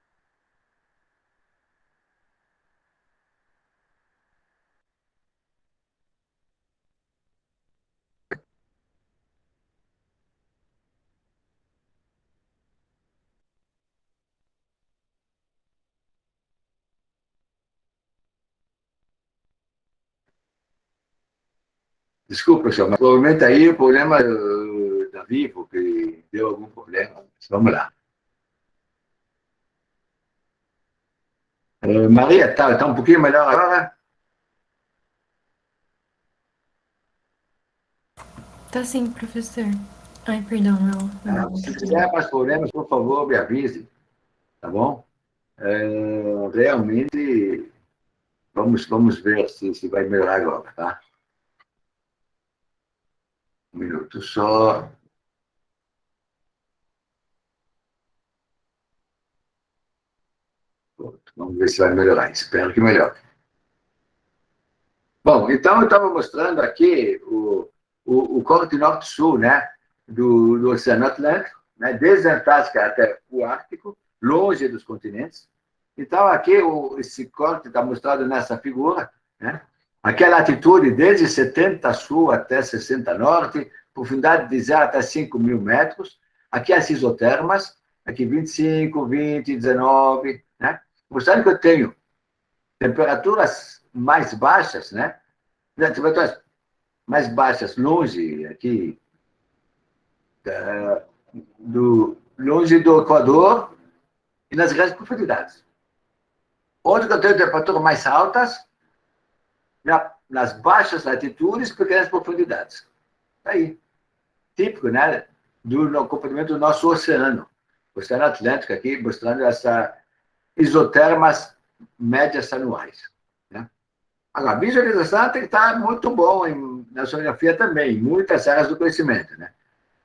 Desculpa, pessoal, mas provavelmente aí o problema da Vivo, que deu algum problema. Mas vamos lá. Maria, tá um pouquinho melhor agora? Tá sim, professor. Ai, perdão, meu Se computador. tiver mais problemas, por favor, me avise, tá bom? Realmente, vamos ver se vai melhorar agora, tá? Um minuto só. Vamos ver se vai melhorar. Espero que melhore. Bom, então eu estava mostrando aqui o corte norte-sul, né, do Oceano Atlântico, né, desde a Antártica até o Ártico, longe dos continentes. Então, aqui, esse corte está mostrado nessa figura, né? Aqui a latitude desde 70 sul até 60 norte, profundidade de 0 até 5.000 metros. Aqui as isotermas, aqui 25, 20, 19, né? Mostrando que eu tenho temperaturas mais baixas, né? Temperaturas mais baixas, longe, aqui, longe do Equador e nas grandes profundidades. Onde eu tenho temperaturas mais altas, nas baixas latitudes, pequenas profundidades. Aí, típico, né, do comprimento do nosso oceano. O Oceano Atlântico aqui, mostrando essa isotermas médias anuais. Né? Agora, a visualização tem que estar muito bom na oceanografia também, em muitas áreas do conhecimento. Né?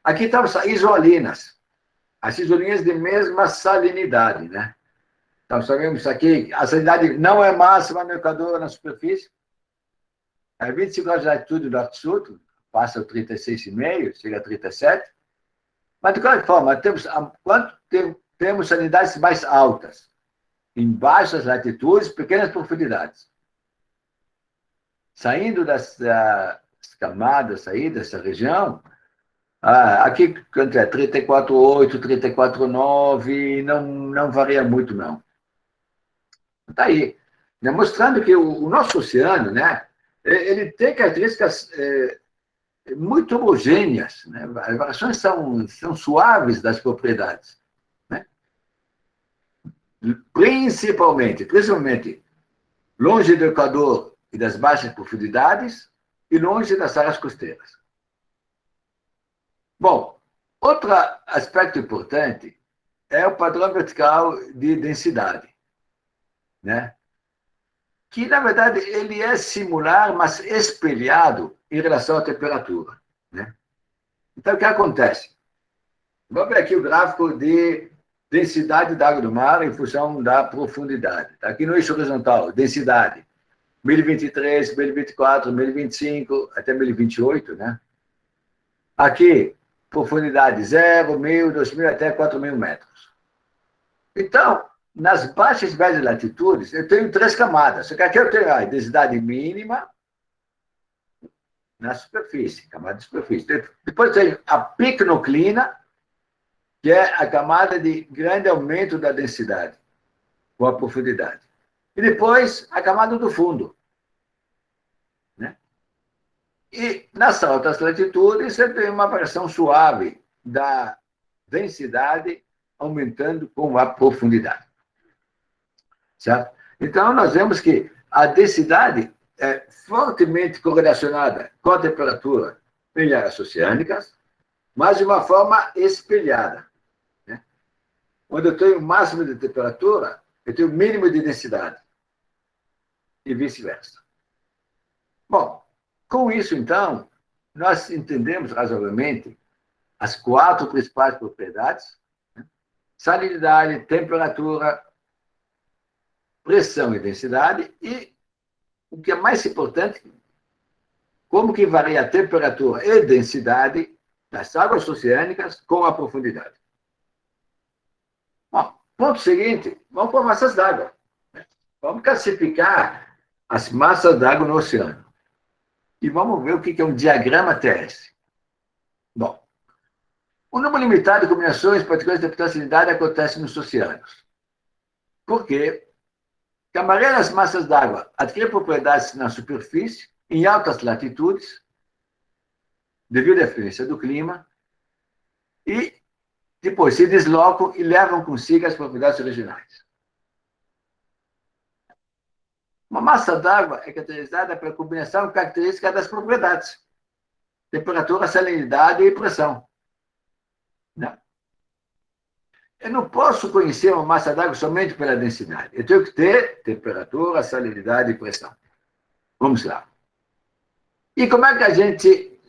Aqui estão as isolinas, as isolinas de mesma salinidade. Né? Então, sabemos aqui, a salinidade não é máxima no Equador, na superfície, é 25 graus de latitude do norte-sul, passa o 36,5, chega a 37. Mas, de qualquer forma, temos salinidades mais altas, em baixas latitudes, pequenas profundidades. Saindo das camadas aí dessa região, aqui quanto é 34,8, 34,9, não varia muito, não. Está aí, né? Mostrando que o nosso oceano, né, ele tem características muito homogêneas, né? As variações são suaves das propriedades, né? Principalmente longe do Equador e das baixas profundidades e longe das áreas costeiras. Bom, outro aspecto importante é o padrão vertical de densidade, né? Que, na verdade, ele é similar, mas espelhado em relação à temperatura. Né? Então, o que acontece? Vamos ver aqui o gráfico de densidade da água do mar em função da profundidade. Tá aqui no eixo horizontal, densidade, 1023, 1024, 1025, até 1028, né? Aqui, profundidade 0, 1.000, 2.000, até 4.000 metros. Então, nas baixas e médias latitudes, eu tenho 3 camadas. Só que aqui eu tenho a densidade mínima na superfície, camada de superfície. Depois eu tenho a picnoclina, que é a camada de grande aumento da densidade, com a profundidade. E depois a camada do fundo. Né? E nas altas latitudes, eu tenho uma variação suave da densidade aumentando com a profundidade. Certo? Então, nós vemos que a densidade é fortemente correlacionada com a temperatura em áreas oceânicas, mas de uma forma espelhada. Né? Onde eu tenho o máximo de temperatura, eu tenho o mínimo de densidade. E vice-versa. Bom, com isso, então, nós entendemos razoavelmente as 4 principais propriedades: né? Salinidade, temperatura, pressão e densidade, e o que é mais importante, como que varia a temperatura e densidade das águas oceânicas com a profundidade. Bom, ponto seguinte, vamos para massas d'água. Vamos classificar as massas d'água no oceano. E vamos ver o que é um diagrama TS. Bom, o número limitado de combinações particulares de potência acontece nos oceanos. Por quê? Que a maioria das massas d'água adquire propriedades na superfície, em altas latitudes, devido à influência do clima, e depois se deslocam e levam consigo as propriedades originais. Uma massa d'água é caracterizada pela combinação característica das propriedades: temperatura, salinidade e pressão. Não. Eu não posso conhecer uma massa d'água somente pela densidade. Eu tenho que ter temperatura, salinidade e pressão. Vamos lá. E como é que a gente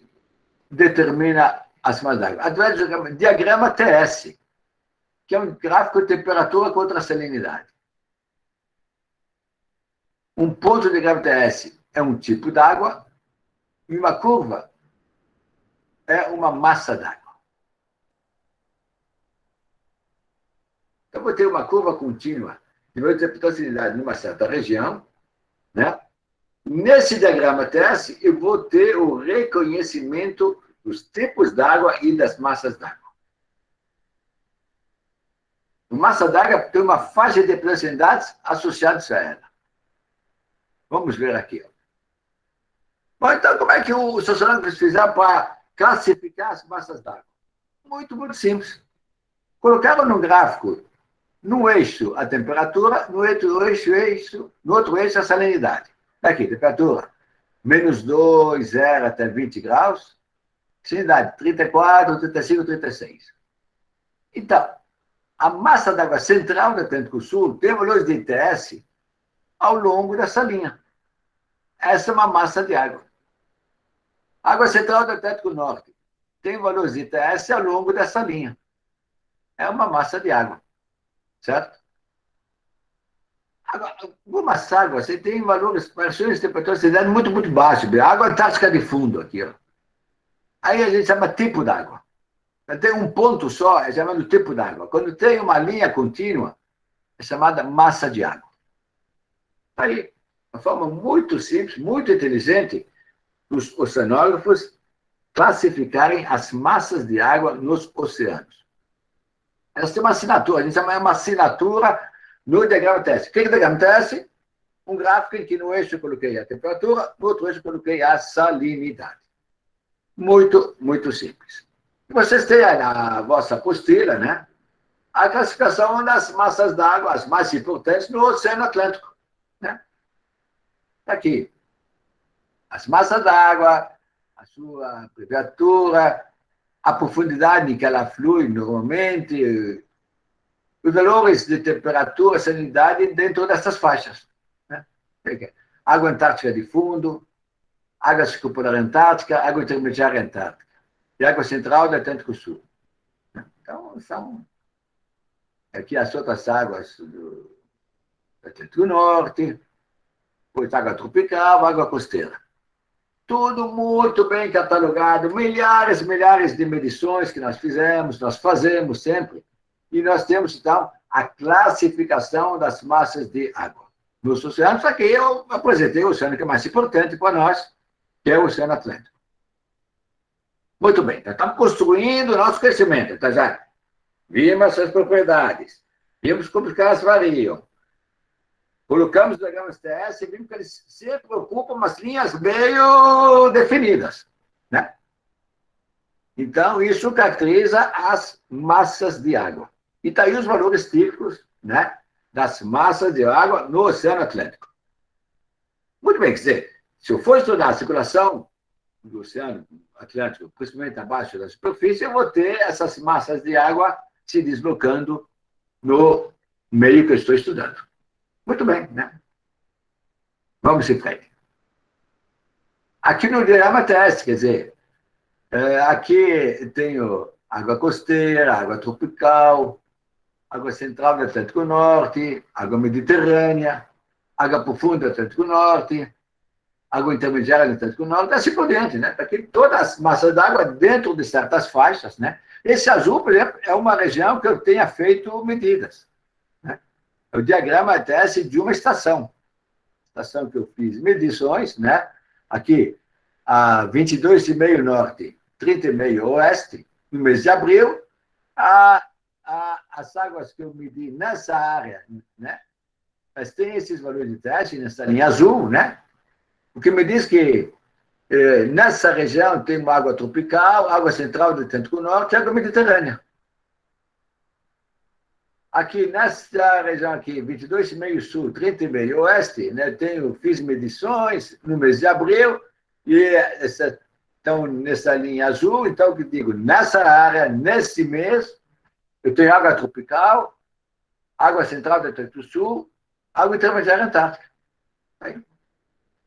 determina as massas d'água? Através do diagrama TS, que é um gráfico de temperatura contra salinidade. Um ponto de diagrama TS é um tipo d'água e uma curva é uma massa d'água. Então, vou ter uma curva contínua de nível de potabilidade numa certa região, né? Nesse diagrama TS, eu vou ter o reconhecimento dos tipos d'água e das massas d'água. A massa d'água tem uma faixa de potabilidades associadas a ela. Vamos ver aqui. Bom, então, como é que os sociólogos fizeram para classificar as massas d'água? Muito, muito simples. Colocaram no gráfico, no eixo, a temperatura, no outro eixo, a salinidade. Aqui, temperatura, -2, 0 até 20 graus. Salinidade, 34, 35, 36. Então, a massa d'água central do Atlântico Sul tem valores de ITS ao longo dessa linha. Essa é uma massa de água. A água central do Atlântico Norte tem valores de ITS ao longo dessa linha. É uma massa de água, certo? Agora, algumas águas você tem valores, pressões de temperatura muito, muito baixos. A água antártica de fundo aqui, ó. Aí a gente chama tipo d'água. Tem um ponto só, é chamado tipo d'água. Quando tem uma linha contínua, é chamada massa de água. Aí, uma forma muito simples, muito inteligente, dos oceanógrafos classificarem as massas de água nos oceanos. Elas têm uma assinatura, a gente chama uma assinatura no diagrama TS. O que é o diagrama TS? Um gráfico em que no eixo eu coloquei a temperatura, no outro eixo eu coloquei a salinidade. Muito, muito simples. Vocês têm aí na vossa apostila, né, a classificação das massas d'água, as mais importantes, no Oceano Atlântico. Né? Aqui, as massas d'água, a sua temperatura, a profundidade em que ela flui normalmente, os valores de temperatura, salinidade dentro dessas faixas. Né? Água antártica de fundo, água subpolar antártica, água intermediária antártica. E água central do Atlântico Sul. Então, são aqui as outras águas do Atlântico Norte, depois água tropical, água costeira. Tudo muito bem catalogado, milhares e milhares de medições que nós fizemos, nós fazemos sempre, e nós temos, então, a classificação das massas de água. Nos oceanos, aqui eu apresentei o oceano que é mais importante para nós, que é o Oceano Atlântico. Muito bem, então, estamos construindo o nosso crescimento, tá já? Vimos essas propriedades, vimos como os caras variam. Colocamos os diagramas TS e vimos que eles sempre ocupam umas linhas meio definidas, né? Então, isso caracteriza as massas de água. E está aí os valores típicos, né, das massas de água no Oceano Atlântico. Muito bem, quer dizer, se eu for estudar a circulação do Oceano Atlântico, principalmente abaixo da superfície, eu vou ter essas massas de água se deslocando no meio que eu estou estudando. Muito bem, né? Vamos em frente. Aqui no diagrama TS, quer dizer, aqui tenho água costeira, água tropical, água central do Atlântico Norte, água mediterrânea, água profunda do Atlântico Norte, água intermediária do Atlântico Norte, assim por diante, né? Aqui todas as massas d'água dentro de certas faixas, né? Esse azul, por exemplo, é uma região que eu tenha feito medidas. Né? É o diagrama TS de uma estação. Estação que eu fiz medições, né? Aqui, a 22,5 norte, 30,5 oeste, no mês de abril, as águas que eu medi nessa área, né? Mas tem esses valores de teste nessa linha azul, né? O que me diz que nessa região tem uma água tropical, água central do Atlântico Norte e água mediterrânea. Aqui, nessa região aqui, 22,5 sul, 30,5 oeste, né, fiz medições no mês de abril, e estão nessa linha azul, então, o que digo, nessa área, nesse mês, eu tenho água tropical, água central do Atlântico Sul, água intermediária antártica. Aí,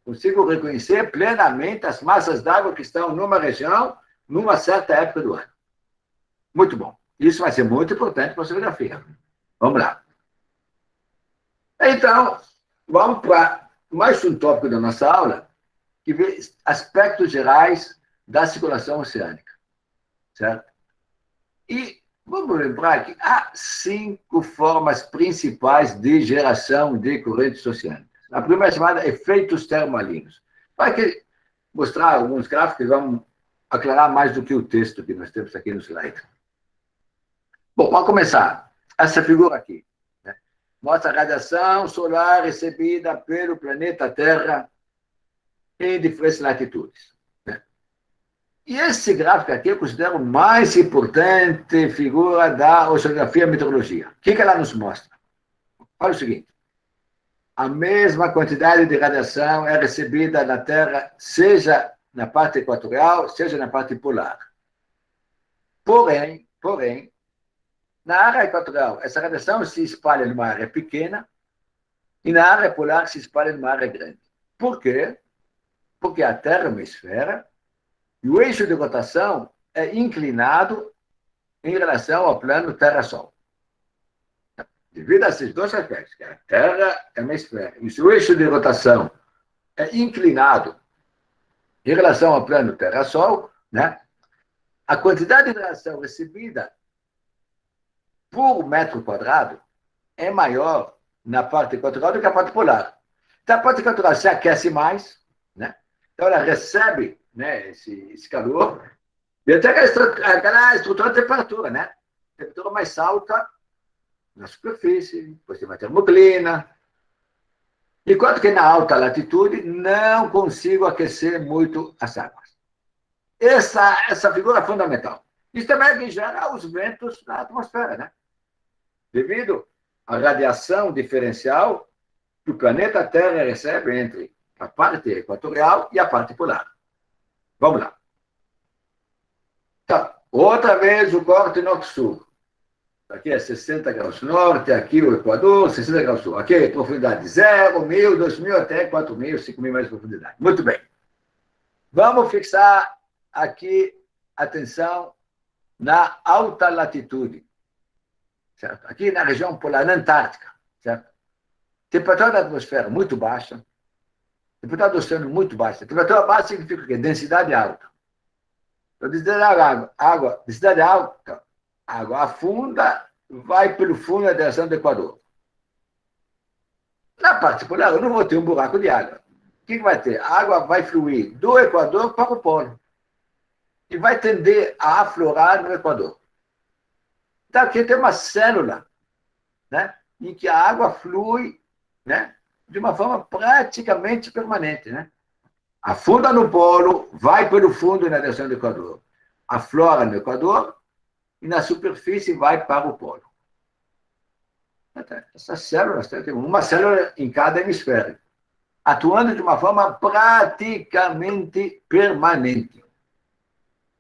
consigo reconhecer plenamente as massas d'água que estão numa região, numa certa época do ano. Muito bom. Isso vai ser muito importante para a oceanografia. Vamos lá. Então, vamos para mais um tópico da nossa aula, que vê aspectos gerais da circulação oceânica. Certo? E Vamos lembrar que há 5 formas principais de geração de correntes oceânicas. A primeira é chamada efeitos termalinos. Vai mostrar alguns gráficos que vão aclarar mais do que o texto que nós temos aqui no slide. Bom, vamos começar. Essa figura aqui, né, mostra a radiação solar recebida pelo planeta Terra em diferentes latitudes. E esse gráfico aqui eu considero o mais importante figura da oceanografia e meteorologia. O que ela nos mostra? Olha o seguinte. A mesma quantidade de radiação é recebida na Terra, seja na parte equatorial, seja na parte polar. Porém, na área equatorial, essa radiação se espalha numa área pequena e na área polar se espalha numa área grande. Por quê? Porque a Terra é uma esfera e o eixo de rotação é inclinado em relação ao plano Terra-Sol. Devido a esses dois aspectos, que a Terra é uma esfera e o seu eixo de rotação é inclinado em relação ao plano Terra-Sol, né, a quantidade de radiação recebida por metro quadrado é maior na parte equatorial do que a parte polar. Então, a parte equatorial se aquece mais, né? Então ela recebe, né, esse calor, e até aquela estrutura de temperatura, né? Temperatura mais alta na superfície, depois tem uma termoclina. Enquanto que na alta latitude não consigo aquecer muito as águas. Essa figura é fundamental. Isso também gera os ventos na atmosfera, né? Devido à radiação diferencial que o planeta Terra recebe entre a parte equatorial e a parte polar. Vamos lá. Então, outra vez o corte norte-sul. Aqui é 60 graus norte, aqui o Equador, 60 graus sul. Aqui é profundidade 0, 1.000, 2.000 até 4.000, 5.000 metros de profundidade. Muito bem. Vamos fixar aqui, atenção, na alta latitude. Certo? Aqui na região polar, na Antártica. Certo? Temperatura da atmosfera muito baixa. Temperatura do oceano muito baixa. Temperatura baixa significa o quê? Densidade alta. Então, densidade alta, a água afunda, vai pelo fundo da direção do Equador. Na parte polar, eu não vou ter um buraco de água. O que vai ter? A água vai fluir do Equador para o polo. E vai tender a aflorar no Equador. Então, aqui tem uma célula, né, em que a água flui, né, de uma forma praticamente permanente, né? Afunda no polo, vai pelo fundo na direção do Equador, aflora no Equador e na superfície vai para o polo. Essas células, tem uma célula em cada hemisfério, atuando de uma forma praticamente permanente.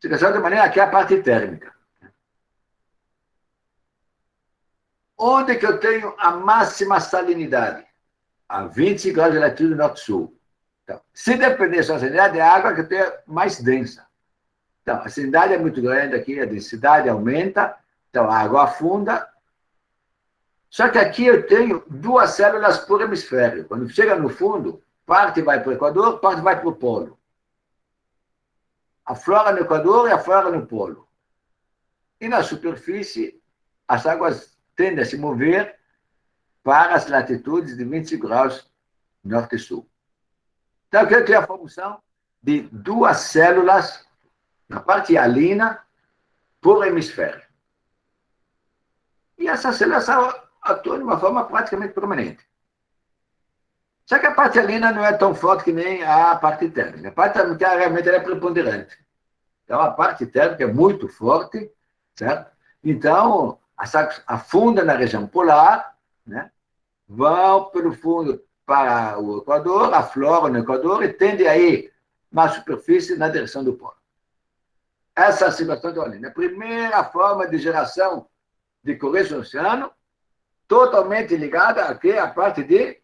Se quer de maneira que é a parte térmica. Onde que eu tenho a máxima salinidade? A 20 graus de latitude norte-sul. Então, se depender só da salinidade, é a água que eu tenho mais densa. Então, a salinidade é muito grande aqui, a densidade aumenta, então a água afunda. Só que aqui eu tenho 2 células por hemisfério. Quando chega no fundo, parte vai para o Equador, parte vai para o polo. Aflora no Equador e aflora no polo. E na superfície, as águas tendem a se mover para as latitudes de 25 graus norte e sul. Então, aqui eu tenho a formação de 2 células na parte hialina por hemisfério. E essas células atuam de uma forma praticamente permanente. Só que a parte hialina não é tão forte que nem a parte térmica. A parte térmica realmente é preponderante. Então, a parte térmica é muito forte, certo? Então, as águas afundam na região polar, né? Vão pelo fundo para o Equador, afloram no Equador e tendem a ir na superfície na direção do polo. Essa é a situação do hialina. A primeira forma de geração de corrente no oceano, totalmente ligada aqui à parte de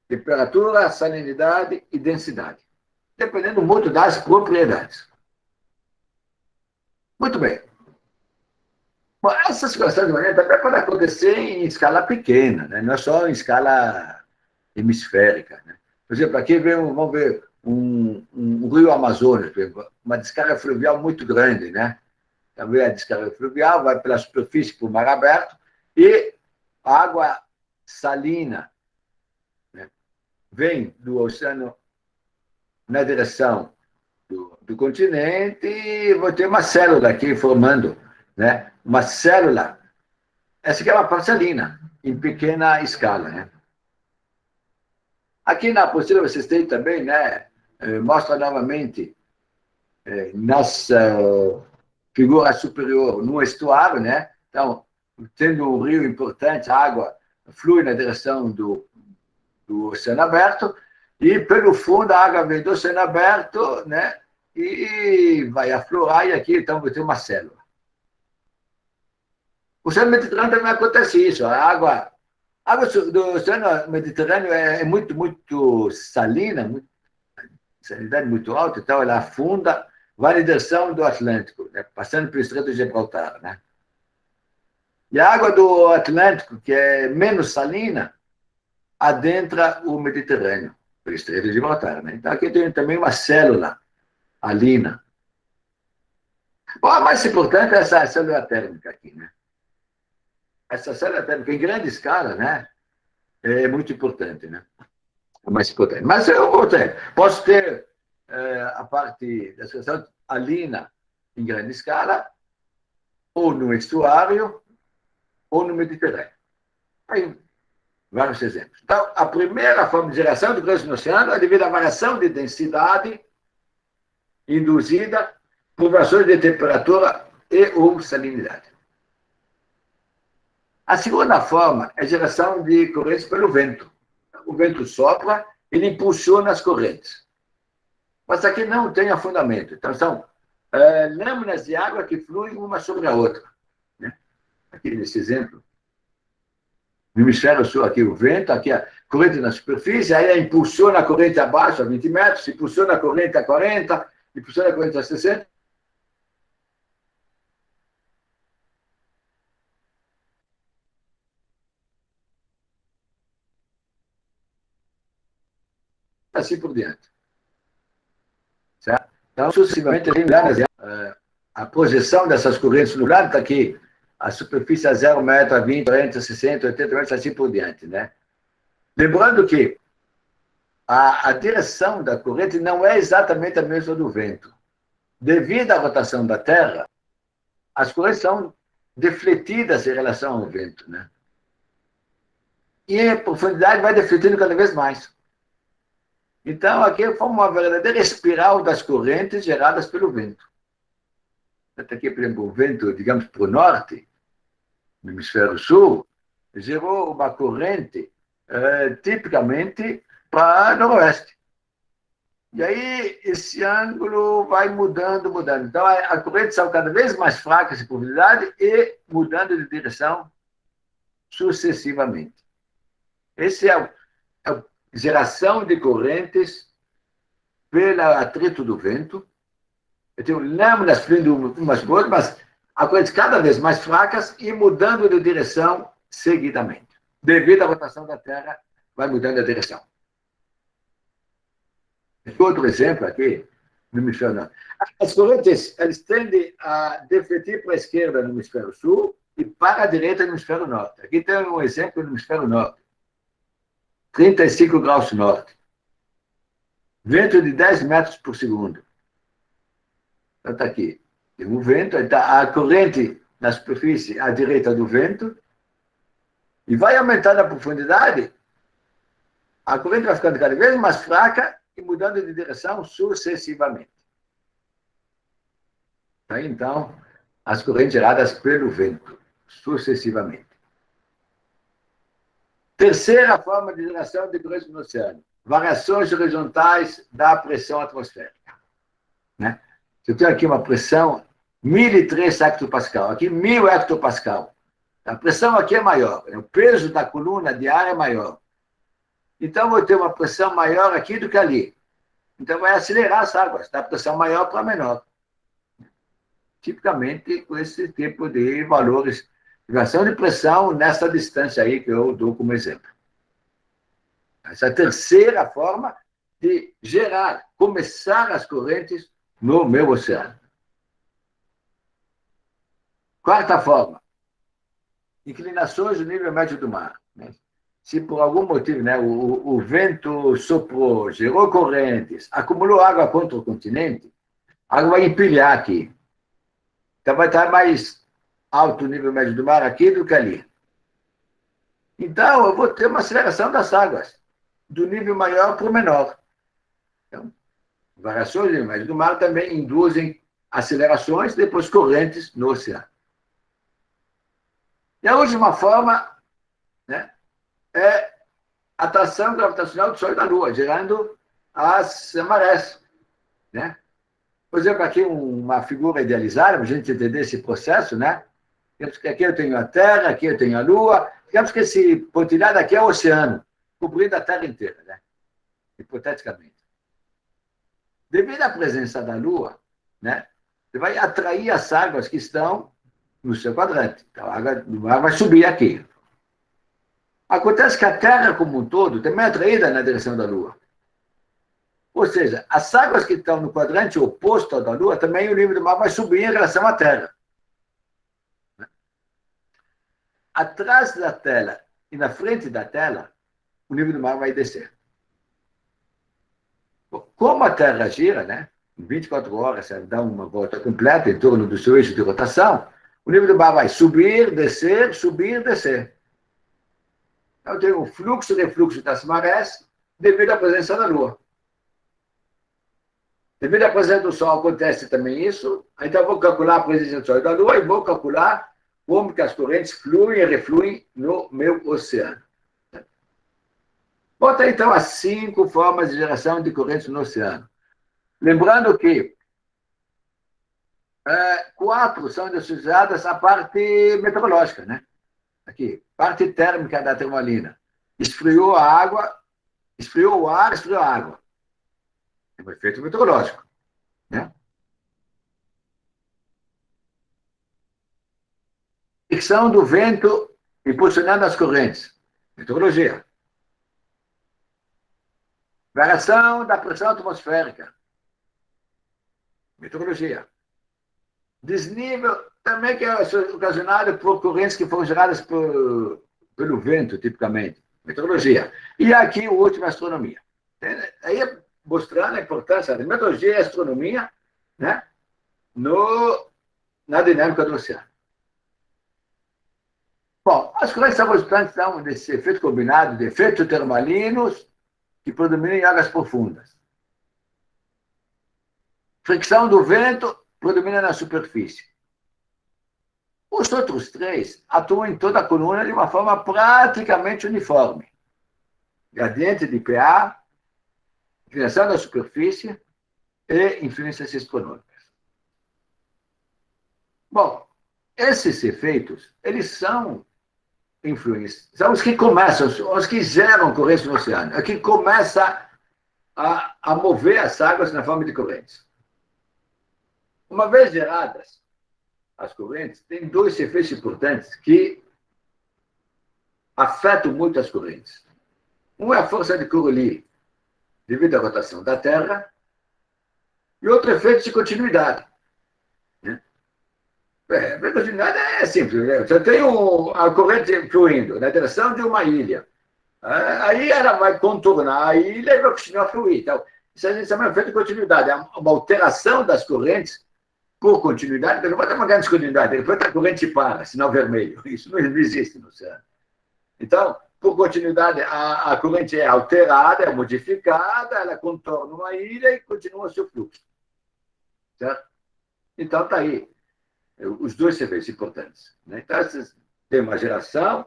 temperatura, salinidade e densidade, dependendo muito das propriedades. Muito bem. Bom, essa situação de maneira também pode acontecer em escala pequena, né? Não é só em escala hemisférica. Né? Por exemplo, aqui vamos ver um rio Amazonas, uma descarga fluvial muito grande, né? também a descarga fluvial, vai pela superfície para o mar aberto, e água salina, né, vem do oceano na direção do continente e vou ter uma célula aqui formando, né, uma célula. Essa aqui é uma parcelina, em pequena escala, né? Aqui na apostila vocês têm também, né, mostra novamente nossa figura superior no estuário, né? Então, tendo um rio importante, a água flui na direção do oceano aberto e pelo fundo a água vem do oceano aberto, né? E vai aflorar e aqui então vai ter uma célula. O Oceano Mediterrâneo também acontece isso. A água do Oceano Mediterrâneo é muito, muito salina, salinidade muito alta, então ela afunda, vai em direção do Atlântico, né, passando pelo Estreito de Gibraltar, né? E a água do Atlântico, que é menos salina, adentra o Mediterrâneo, pelo Estreito de Gibraltar, né? Então aqui tem também uma célula alina. Bom, a mais importante é essa célula térmica aqui, né? Essa célula térmica em grande escala, né? É muito importante, né? É mais importante. Mas eu posso ter a parte da situação alina em grande escala, ou no estuário, ou no Mediterrâneo. Aí, vários exemplos. Então, a primeira forma de geração do preço no oceano é devido à variação de densidade induzida por variações de temperatura e ou salinidade. A segunda forma é a geração de correntes pelo vento. O vento sopra, ele impulsiona as correntes. Mas aqui não tem afundamento. Então, são lâminas de água que fluem uma sobre a outra, né? Aqui nesse exemplo. No hemisfério sul, aqui o vento, aqui a corrente na superfície, aí ela impulsiona a corrente abaixo a 20 metros, impulsiona a corrente a 40, impulsiona a corrente a 60. Assim por diante. Certo? Então, sucessivamente, a projeção dessas correntes no lado está aqui. A superfície a 0 metro, a 20, 40, 60, 80 metros, assim por diante, né? Lembrando que a direção da corrente não é exatamente a mesma do vento. Devido à rotação da Terra, as correntes são defletidas em relação ao vento, né? E a profundidade vai defletindo cada vez mais. Então, aqui foi uma verdadeira espiral das correntes geradas pelo vento. Aqui, por exemplo, o vento, digamos, para o norte, no hemisfério sul, gerou uma corrente tipicamente para noroeste. E aí, esse ângulo vai mudando, mudando. Então, a corrente são cada vez mais fracas em profundidade e mudando de direção sucessivamente. Esse é a geração de correntes pelo atrito do vento. Eu tenho lâminas fluindo umas por outras, mas a correntes cada vez mais fracas e mudando de direção seguidamente. Devido à rotação da Terra, vai mudando a direção. Outro exemplo aqui, no hemisfério norte. As correntes, elas tendem a defletir para a esquerda no hemisfério sul e para a direita no hemisfério norte. Aqui tem um exemplo no hemisfério norte. 35 graus norte. Vento de 10 metros por segundo. Então está aqui. Tem um vento, está a corrente na superfície à direita do vento e vai aumentando a profundidade, a corrente vai ficando cada vez mais fraca e mudando de direção sucessivamente. Aí, então, as correntes geradas pelo vento, sucessivamente. Terceira forma de geração de correntes no oceano, variações horizontais da pressão atmosférica, né? Eu tenho aqui uma pressão 1.003 hectopascal, aqui 1.000 hectopascal. A pressão aqui é maior, o peso da coluna de ar é maior. Então, vou ter uma pressão maior aqui do que ali. Então, vai acelerar as águas, da pressão maior para menor. Tipicamente, com esse tipo de valores, variação de pressão nessa distância aí que eu dou como exemplo. Essa é a terceira forma de gerar, começar as correntes no meu oceano. Quarta forma, inclinações do nível médio do mar. Né? Se por algum motivo, né, o vento soprou, gerou correntes, acumulou água contra o continente, a água vai empilhar aqui. Então vai estar mais alto o nível médio do mar aqui do que ali. Então eu vou ter uma aceleração das águas, do nível maior para o menor. Então, variações do nível médio do mar também induzem acelerações, depois correntes no oceano. E a última forma, né, é a atração gravitacional do Sol e da Lua, gerando as marés. Né? Por exemplo, aqui uma figura idealizada, para a gente entender esse processo, né? Aqui eu tenho a Terra, aqui eu tenho a Lua. Digamos que esse pontilhado aqui é o oceano, cobrindo a Terra inteira, né? Hipoteticamente. Devido à presença da Lua, né, você vai atrair as águas que estão no seu quadrante. Então, a água do mar vai subir aqui. Acontece que a Terra, como um todo, também é atraída na direção da Lua. Ou seja, as águas que estão no quadrante oposto ao da Lua, também o nível do mar vai subir em relação à Terra. Atrás da tela e na frente da tela, o nível do mar vai descer. Como a Terra gira, né, em 24 horas, ela dá uma volta completa em torno do seu eixo de rotação, o nível do mar vai subir, descer. Então, tem um fluxo e refluxo das marés devido à presença da Lua. Devido à presença do Sol, acontece também isso. Então, eu vou calcular a presença do Sol e da Lua e vou calcular como que as correntes fluem e refluem no meu oceano. Bota, então, as 5 formas de geração de correntes no oceano. Lembrando que 4 são associadas à parte meteorológica, né? Aqui, parte térmica da termolina. Esfriou a água, esfriou o ar, esfriou a água. É um efeito meteorológico. Né? Fricção do vento impulsionando as correntes. Meteorologia. Variação da pressão atmosférica. Meteorologia. Desnível também que é ocasionado por correntes que foram geradas pelo vento, tipicamente. Meteorologia. E aqui o último, astronomia. Aí mostrando a importância da meteorologia e astronomia, né, na dinâmica do oceano. Bom, as correntes são resultantes então, desse efeito combinado de efeitos termalinos que predominam em águas profundas. Fricção do vento predomina na superfície. Os outros 3 atuam em toda a coluna de uma forma praticamente uniforme. Gradiente de pH, inclinação da superfície e influências astronômicas. Bom, esses efeitos, eles são influências, são os que começam, os que geram correntes no oceano, é que começa a mover as águas na forma de correntes. Uma vez geradas as correntes, tem 2 efeitos importantes que afetam muito as correntes. Um é a força de Coriolis, devido à rotação da Terra, e outro efeito de continuidade. A continuidade é simples. Né? Você tem a corrente fluindo na direção de uma ilha. Aí ela vai contornar a ilha e vai continuar a fluir. Então, isso a gente chama de efeito de continuidade. É uma alteração das correntes por continuidade, não vai ter uma grande continuidade. Depois a corrente para, sinal vermelho. Isso não existe no oceano. Então, por continuidade, a corrente é alterada, é modificada, ela contorna uma ilha e continua o seu fluxo. Certo? Então, está aí os 2 efeitos importantes. Né? Então, tem uma geração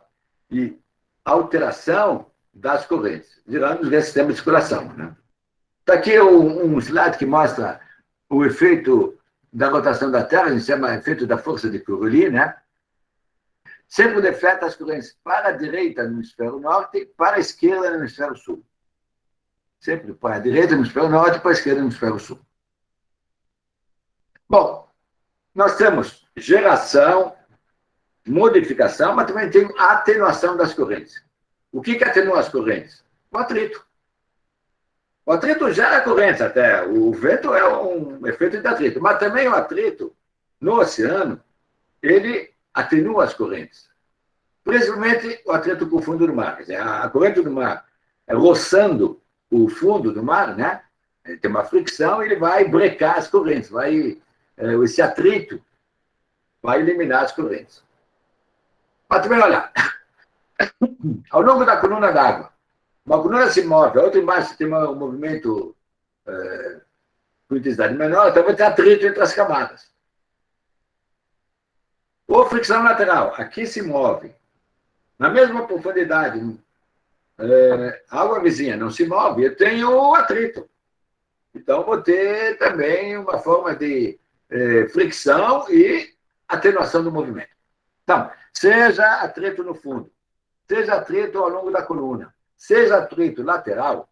e alteração das correntes, gerando os grandes sistemas de circulação. Né? Está aqui um slide que mostra o efeito da rotação da Terra, a gente chama efeito da força de Coriolis, né? Sempre defleta as correntes para a direita no hemisfério norte e para a esquerda no hemisfério sul. Sempre para a direita no hemisfério norte e para a esquerda no hemisfério sul. Bom, nós temos geração, modificação, mas também tem atenuação das correntes. O que atenua as correntes? O atrito. O atrito gera correntes até. O vento é um efeito de atrito, mas também o atrito no oceano ele atenua as correntes. Principalmente o atrito com o fundo do mar. Quer dizer, a corrente do mar roçando o fundo do mar, né? Tem uma fricção e ele vai brecar as correntes, esse atrito vai eliminar as correntes. Mas também, olha, ao longo da coluna d'água, uma coluna se move, a outra embaixo tem um movimento com intensidade menor, então vai ter atrito entre as camadas. Ou fricção lateral, aqui se move. Na mesma profundidade, a água vizinha não se move, eu tenho atrito. Então, vou ter também uma forma de fricção e atenuação do movimento. Então, seja atrito no fundo, seja atrito ao longo da coluna, seja atrito lateral,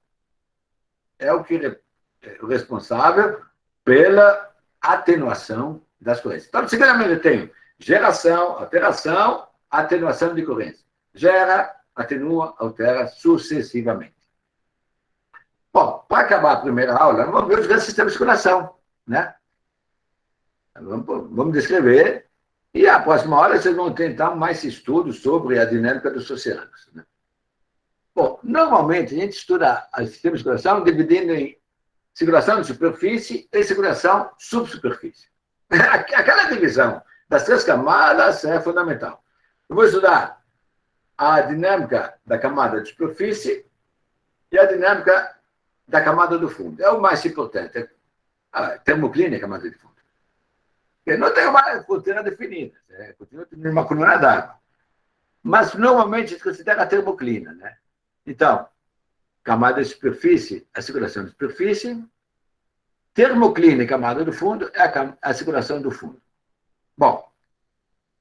é o que é o responsável pela atenuação das correntes. Então, seguramente eu tenho geração, alteração, atenuação de correntes. Gera, atenua, altera sucessivamente. Bom, para acabar a primeira aula, vamos ver os grandes sistemas de circulação, né? Vamos descrever, e a próxima hora vocês vão tentar mais estudos sobre a dinâmica dos oceanos, né? Bom, normalmente a gente estuda o sistema de circulação dividindo em circulação de superfície e circulação subsuperfície. Aquela divisão das três camadas é fundamental. Eu vou estudar a dinâmica da camada de superfície e a dinâmica da camada do fundo. É o mais importante. A termoclina é a camada de fundo. Porque não tem uma fronteira definida. Continua tendo uma coluna d'água. Mas, normalmente, se considera a termoclina, né? Então, camada de superfície, a circulação de superfície. Termoclina e camada do fundo é a circulação do fundo. Bom,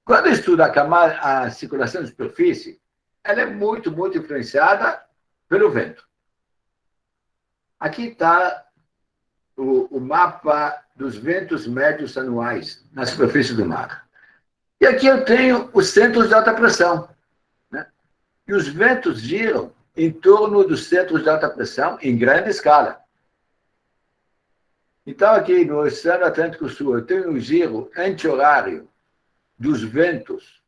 quando eu estudo a circulação de superfície, ela é muito, muito influenciada pelo vento. Aqui está o mapa dos ventos médios anuais na superfície do mar. E aqui eu tenho os centros de alta pressão, né? E os ventos giram em torno dos centros de alta pressão em grande escala. Então, aqui no Oceano Atlântico Sul, eu tenho um giro anti-horário dos ventos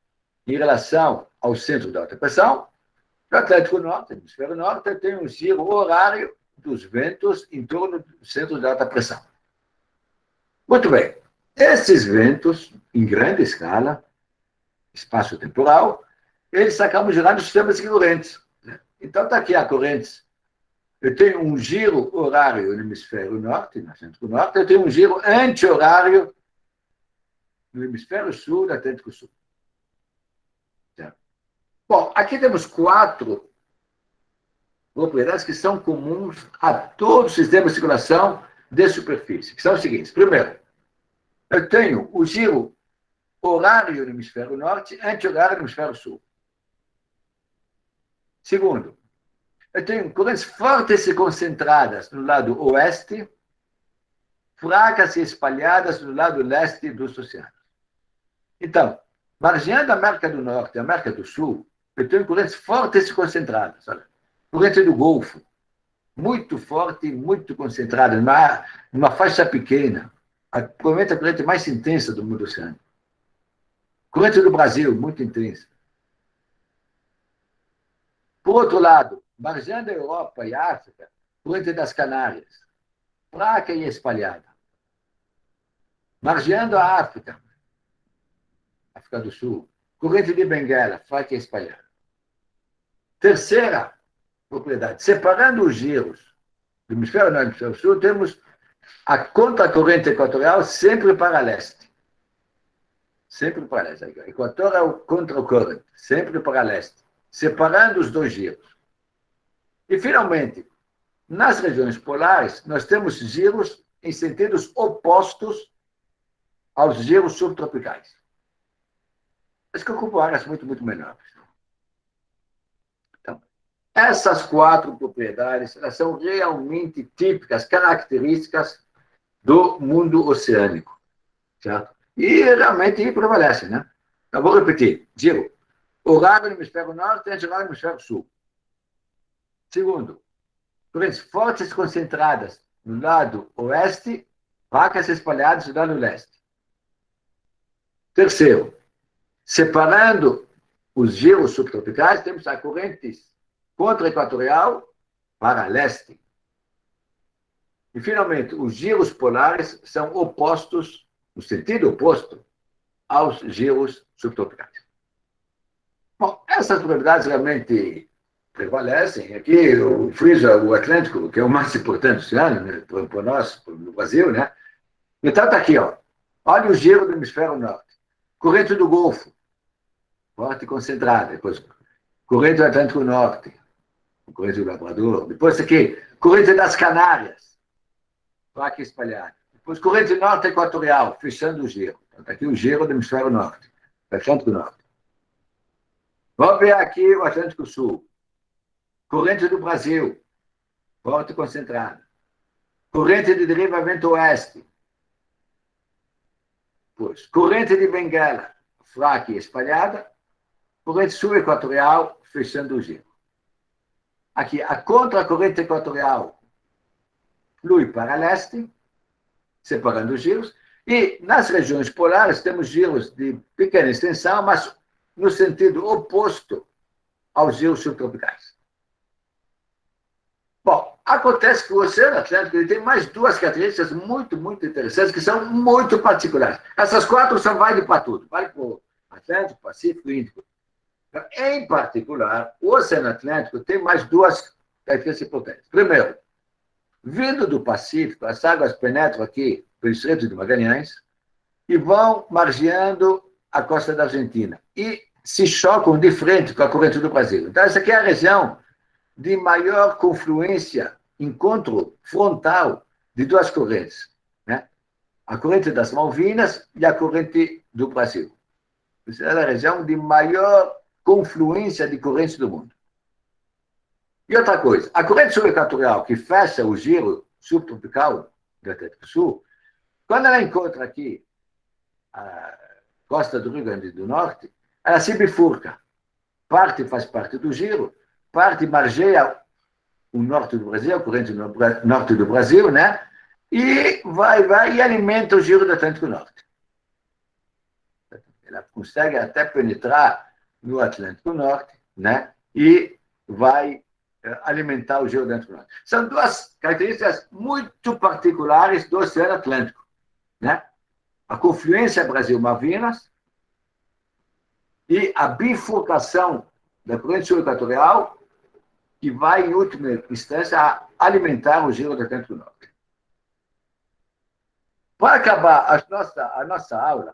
em relação ao centro de alta pressão. No Atlântico Norte, no hemisfério norte, eu tenho um giro horário dos ventos em torno do centro de alta pressão. Muito bem. Esses ventos, em grande escala, espaço-temporal, eles acabam gerando sistemas de correntes. Então, está aqui a correntes. Eu tenho um giro horário no hemisfério norte, no Atlântico Norte, eu tenho um giro anti-horário no hemisfério sul, do Atlântico Sul. Certo? Bom, aqui temos 4 propriedades que são comuns a todo o sistema de circulação de superfície, que são os seguintes. Primeiro, eu tenho o giro horário no hemisfério norte, anti-horário no hemisfério sul. Segundo, eu tenho correntes fortes e concentradas no lado oeste, fracas e espalhadas no lado leste dos oceanos. Então, margeando a América do Norte e a América do Sul, eu tenho correntes fortes e concentradas. Olha, corrente do Golfo, muito forte e muito concentrada, numa faixa pequena. Provavelmente a corrente mais intensa do mundo oceânico. Corrente do Brasil, muito intensa. Por outro lado, margeando a Europa e a África, corrente das Canárias, fraca e espalhada. Margeando a África do Sul, corrente de Benguela, fraca e espalhada. Terceira propriedade, separando os giros do hemisfério norte e do hemisfério sul, temos a contracorrente equatorial sempre para leste. Sempre para leste. Equatorial contracorrente, sempre para leste. Separando os dois giros. E, finalmente, nas regiões polares, nós temos giros em sentidos opostos aos giros subtropicais. Mas que ocupam áreas muito, muito menores. Então, essas 4 propriedades, elas são realmente típicas, características do mundo oceânico. Certo? E realmente prevalecem, né? Eu vou repetir. Giro. Horário no hemisfério norte e anti-horário no hemisfério sul. Segundo, correntes fortes concentradas no lado oeste, fracas espalhadas no lado leste. Terceiro, Separando os giros subtropicais, temos a corrente contra-equatorial para leste. E, finalmente, os giros polares são opostos, no sentido oposto, aos giros subtropicais. Bom, essas probabilidades realmente prevalecem. Aqui, o frisa o Atlântico, que é o mais importante oceano, né, para nós, no Brasil, né? Então, está aqui, ó. Olha o giro do hemisfério norte. Corrente do Golfo, forte e concentrada. Depois, corrente do Atlântico Norte, corrente do Labrador. Depois, aqui, corrente das Canárias, fraca e espalhada. Depois, corrente norte equatorial, fechando o giro. Então, está aqui o giro do hemisfério norte, Atlântico Norte. Vamos ver aqui o Atlântico Sul. Corrente do Brasil, forte e concentrada. Corrente de deriva vento-oeste. Pois, corrente de Bengala, fraca e espalhada. Corrente sul-equatorial, fechando o giro. Aqui, a contra-corrente equatorial flui para leste, separando os giros. E nas regiões polares temos giros de pequena extensão, mas no sentido oposto aos giros subtropicais. Bom, acontece que o Oceano Atlântico ele tem mais duas características muito, muito interessantes, que são muito particulares. Essas quatro só valem para tudo. Vale para o Atlântico, Pacífico e Índico. Então, em particular, o Oceano Atlântico tem mais duas características importantes. Primeiro, vindo do Pacífico, as águas penetram aqui pelo Estreito de Magalhães e vão margeando a costa da Argentina. E se chocam de frente com a corrente do Brasil. Então, essa aqui é a região de maior confluência, encontro frontal de duas correntes, né? A corrente das Malvinas e a corrente do Brasil. Essa é a região de maior confluência de correntes do mundo. E outra coisa, a corrente subequatorial, que fecha o giro subtropical do Atlântico Sul, quando ela encontra aqui a costa do Rio Grande do Norte, ela se bifurca. Parte faz parte do giro, parte margeia o norte do Brasil, a corrente norte do Brasil, né? E vai e alimenta o giro do Atlântico Norte. Ela consegue até penetrar no Atlântico Norte, né? E vai alimentar o giro do Atlântico Norte. São duas características muito particulares do Oceano Atlântico, né? A confluência Brasil-Malvinas e a bifurcação da corrente subequatorial que vai, em última instância, alimentar o giro do Atlântico Norte. Para acabar a nossa aula,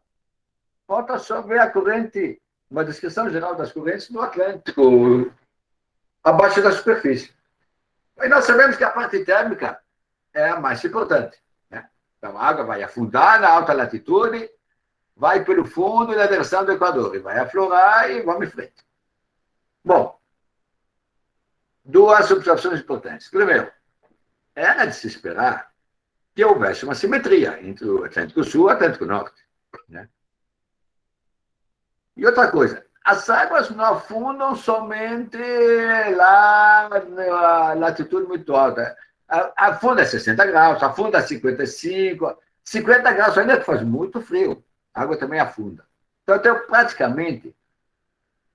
falta só ver a corrente, uma descrição geral das correntes no Atlântico, abaixo da superfície. E nós sabemos que a parte térmica é a mais importante, né? Então, a água vai afundar na alta latitude, vai pelo fundo na direção do Equador, e vai aflorar e vamos em frente. Bom, duas observações importantes. Primeiro, era de se esperar que houvesse uma simetria entre o Atlântico Sul e o Atlântico Norte, né? E outra coisa, as águas não afundam somente lá na latitude muito alta. Afunda a 60 graus, afunda a 55, 50 graus ainda faz muito frio. A água também afunda. Então, eu tenho praticamente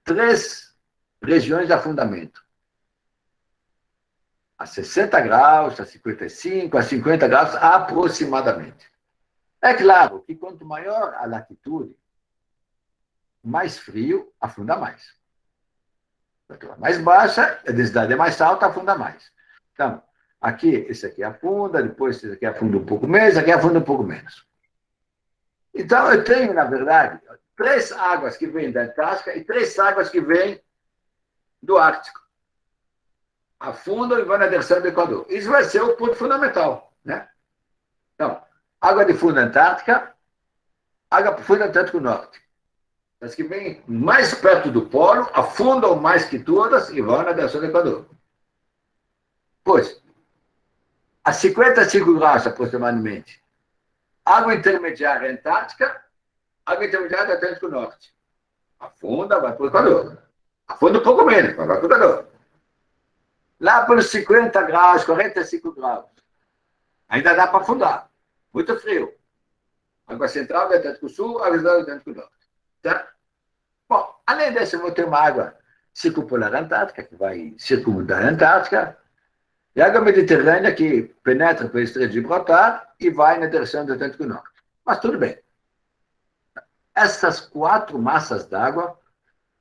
3 regiões de afundamento. A 60 graus, a 55, a 50 graus, aproximadamente. É claro que quanto maior a latitude, mais frio, afunda mais. Quanto mais baixa, a densidade é mais alta, afunda mais. Então, aqui, esse aqui afunda, depois esse aqui afunda um pouco menos, esse aqui afunda um pouco menos. Então, eu tenho, na verdade, 3 águas que vêm da Antártica e 3 águas que vêm do Ártico. Afundam e vão na direção do Equador. Isso vai ser o ponto fundamental, né? Então, água de fundo Antártica, água de fundo Atlântico Norte. As que vêm mais perto do polo, afundam mais que todas e vão na direção do Equador. Pois, a 55 graus aproximadamente, água intermediária Antártica, água intermediária do Atlântico Norte. Afunda, vai para o Equador. Afunda um pouco menos, vai para o Equador. Lá pelos 50 graus, 45 graus, ainda dá para afundar. Muito frio. Água central do Atlântico Sul, água do Atlântico Norte. Certo? Bom, além disso, eu vou ter uma água circumpolar antártica, que vai circundar a Antártica, e a água mediterrânea que penetra pelo Estreito de Gibraltar e vai na direção do Atlântico Norte. Mas tudo bem. Essas quatro massas d'água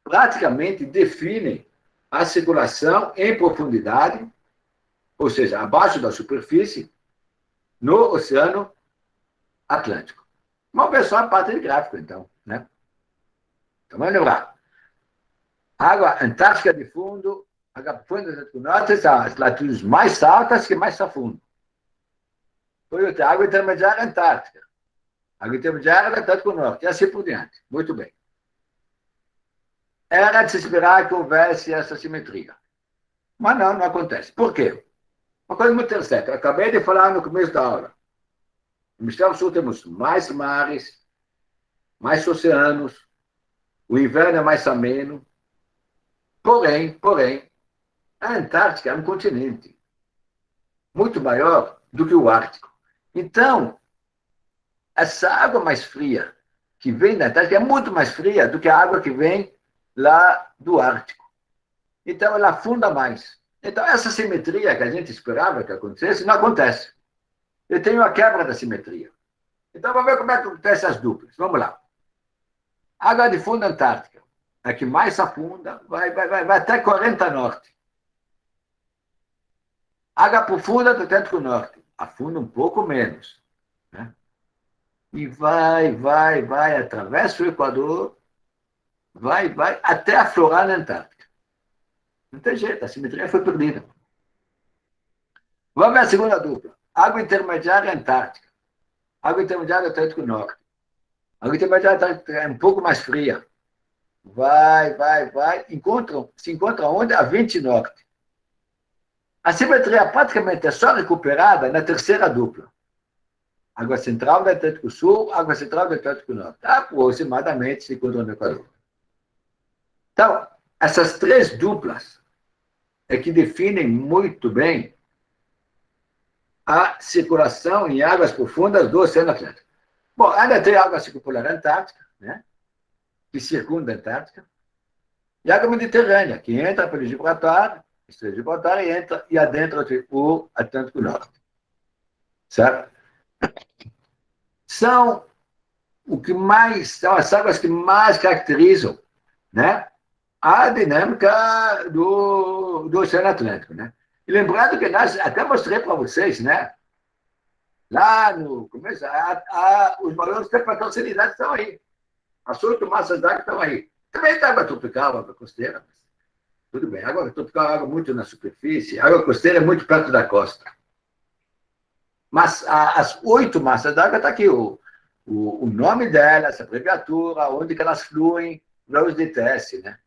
praticamente definem a circulação em profundidade, ou seja, abaixo da superfície, no Oceano Atlântico. Vamos ver só a parte de gráfico, então. Né? Então, vamos lembrar. Água Antártica de fundo, água profunda do Atlântico Norte, são as latitudes mais altas que mais afundam. Depois, água intermediária Antártica. Água intermediária do Atlântico Norte, e assim por diante. Muito bem. Era de se esperar que houvesse essa simetria. Mas não, não acontece. Por quê? Uma coisa muito interessante. Eu acabei de falar no começo da aula. No hemisfério sul temos mais mares, mais oceanos, o inverno é mais ameno. Porém, a Antártica é um continente muito maior do que o Ártico. Então, essa água mais fria que vem da Antártica é muito mais fria do que a água que vem lá do Ártico. Então, ela afunda mais. Então, essa simetria que a gente esperava que acontecesse, não acontece. Eu tenho a quebra da simetria. Então, vamos ver como é que acontece as duplas. Vamos lá. Água de fundo Antártica. A que mais afunda, vai até 40 norte. Água profunda do Atlântico Norte. Afunda um pouco menos. Né? E vai, atravessa o Equador, vai, até aflorar na Antártica. Não tem jeito, a simetria foi perdida. Vamos ver a segunda dupla. Água intermediária Antártica. Água intermediária do Atlântico Norte. Água intermediária é um pouco mais fria. Vai, se encontra onde? A 20 norte. A simetria praticamente é só recuperada na terceira dupla. Água central do Atlântico Sul, água central do Atlântico Norte. Aproximadamente se encontra no Equador. Então, essas três duplas é que definem muito bem a circulação em águas profundas do Oceano Atlântico. Bom, ainda tem água circumpolar antártica, né? Que circunda a Antártica, e água mediterrânea, que entra pelo Gibraltar, Estreito de Gibraltar, e adentra o Atlântico Norte. Certo? São as águas que mais caracterizam, né, a dinâmica do Oceano Atlântico. Né? E lembrando que nós até mostrei para vocês, né? Lá no começo, os valores de temperatura estão aí. As 8 massas d'água estão aí. Também tem água tropical, água costeira. Tudo bem, água tropical é água muito na superfície, água costeira é muito perto da costa. Mas as 8 massas d'água estão aqui. O nome delas, a abreviatura, onde que elas fluem, para os DTS, né?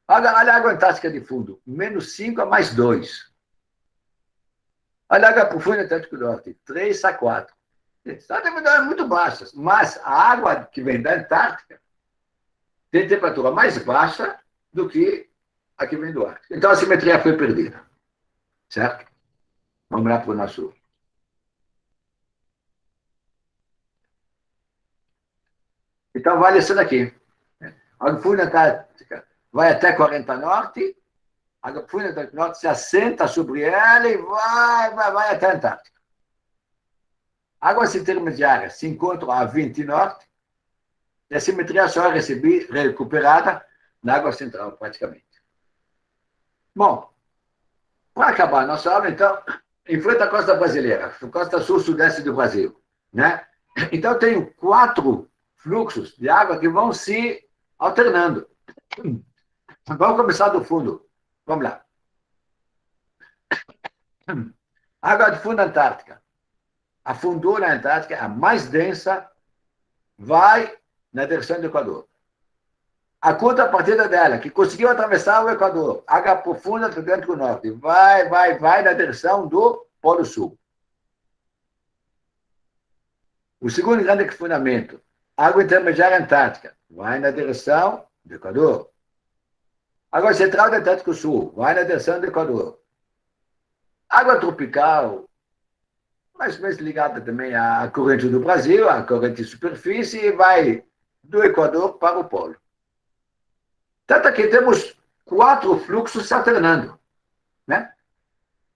Olha a água antártica de fundo, -5 a +2. Olha a água profunda do Atlântico Norte, 3 a 4. São temperaturas muito baixas, mas a água que vem da Antártica tem temperatura mais baixa do que a que vem do Ártico. Então a simetria foi perdida. Certo? Vamos lá para o nosso. Então vale isso daqui. A água profunda Antártica vai até 40 norte, a água profunda Atlântico Norte se assenta sobre ela e vai até a Antártica. Águas intermediárias se encontram a 20 norte, e a simetria só é recuperada na água central, praticamente. Bom, para acabar a nossa aula, então, em frente à costa brasileira, costa sul-sudeste do Brasil. Né? Então, tenho 4 fluxos de água que vão se alternando. Vamos começar do fundo. Vamos lá. Água de fundo Antártica. Afundou na Antártica, a mais densa, vai na direção do Equador. A contrapartida dela, que conseguiu atravessar o Equador, água profunda do Atlântico Norte, vai na direção do Polo Sul. O segundo grande fundamento, água intermediária Antártica, vai na direção do Equador. Água central do Atlântico Sul, vai na direção do Equador. Água tropical, mais ou menos ligada também à corrente do Brasil, à corrente de superfície, e vai do Equador para o Polo. Tanto que temos 4 fluxos se alternando, né?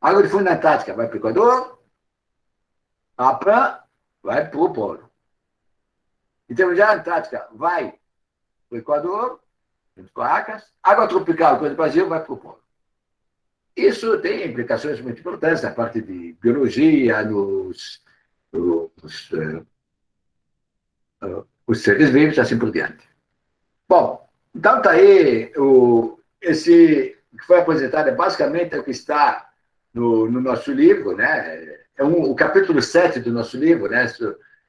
Água de fundo da Antártica vai para o Equador, a PAN vai para o polo. E temos já a Antártica, vai para o Equador, junto com a Acas, água tropical, coisa do Brasil, vai para o polo. Isso tem implicações muito importantes na parte de biologia, os seres vivos e assim por diante. Bom, então está aí, esse que foi apresentado é basicamente o que está no nosso livro, né? O capítulo 7 do nosso livro, né?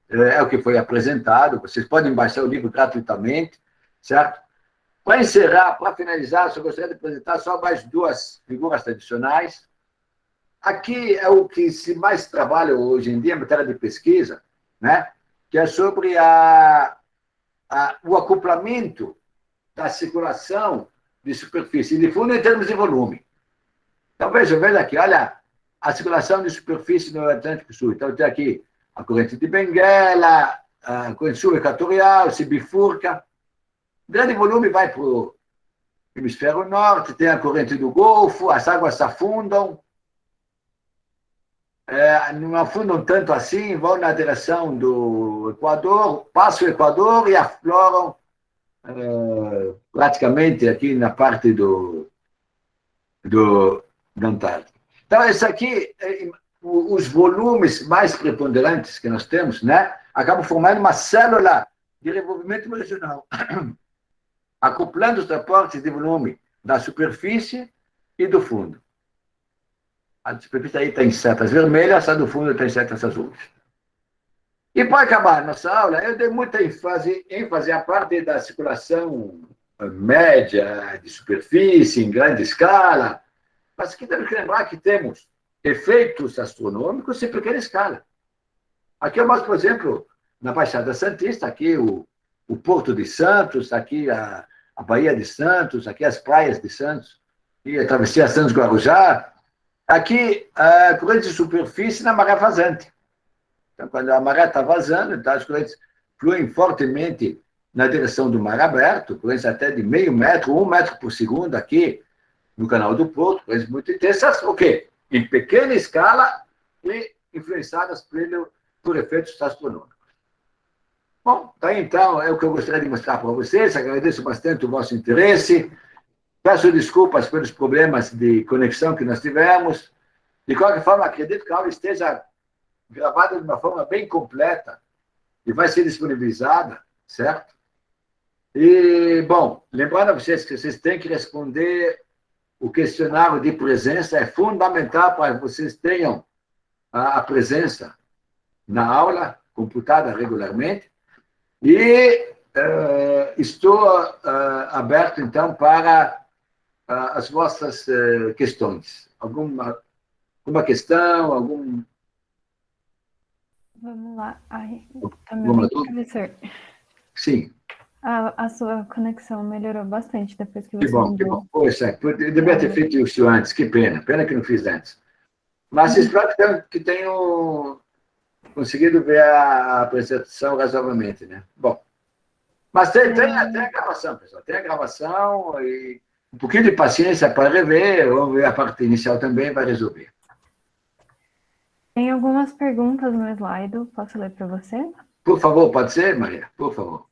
É o que foi apresentado, vocês podem baixar o livro gratuitamente, certo? Para encerrar, para finalizar, só gostaria de apresentar só mais 2 figuras tradicionais. Aqui é o que se mais trabalha hoje em dia, em matéria de pesquisa, né? Que é sobre o acoplamento da circulação de superfície e de fundo em termos de volume. Então, veja aqui, olha a circulação de superfície no Atlântico Sul. Então, tem aqui a corrente de Benguela, a corrente sul equatorial, se bifurca. Grande volume vai para o hemisfério norte, tem a corrente do Golfo, as águas se afundam, não afundam tanto assim, vão na direção do Equador, passam o Equador e afloram praticamente aqui na parte da Antártica. Então, esse aqui, os volumes mais preponderantes que nós temos, né, acabam formando uma célula de desenvolvimento regional, acoplando os transportes de volume da superfície e do fundo. A superfície aí tem setas vermelhas, a do fundo tem setas azuis. E para acabar a nossa aula, eu dei muita ênfase à parte da circulação média de superfície, em grande escala, mas aqui temos que lembrar que temos efeitos astronômicos em pequena escala. Aqui eu mostro, por exemplo, na Baixada Santista, aqui o Porto de Santos, aqui a Baía de Santos, aqui as praias de Santos, e a travessia Santos-Guarujá. Aqui, a corrente de superfície na maré vazante. Então, quando a maré está vazando, então as correntes fluem fortemente na direção do mar aberto, correntes até de meio metro, 1 metro por segundo aqui no Canal do Porto, correntes muito intensas, o quê? Em pequena escala e influenciadas por efeitos astronômicos. Bom, tá aí, então, é o que eu gostaria de mostrar para vocês. Agradeço bastante o vosso interesse. Peço desculpas pelos problemas de conexão que nós tivemos. De qualquer forma, acredito que a aula esteja gravada de uma forma bem completa e vai ser disponibilizada, certo? E, bom, lembrando a vocês que vocês têm que responder o questionário de presença, é fundamental para que vocês tenham a presença na aula, computada regularmente. E estou aberto, então, para as vossas questões. Alguma questão, algum... Vamos lá. Ai, tá me ouvindo, professor? Sim. A sua conexão melhorou bastante depois que você Que bom. Poxa, eu devia ter feito isso antes, que pena. Pena que não fiz antes. Mas espero que tenham conseguido ver a apresentação razoavelmente, né? Bom, mas tem a gravação, pessoal. Tem a gravação e um pouquinho de paciência para rever, vamos ver a parte inicial também, vai resolver. Tem algumas perguntas no slide, posso ler para você? Por favor, pode ser, Maria? Por favor.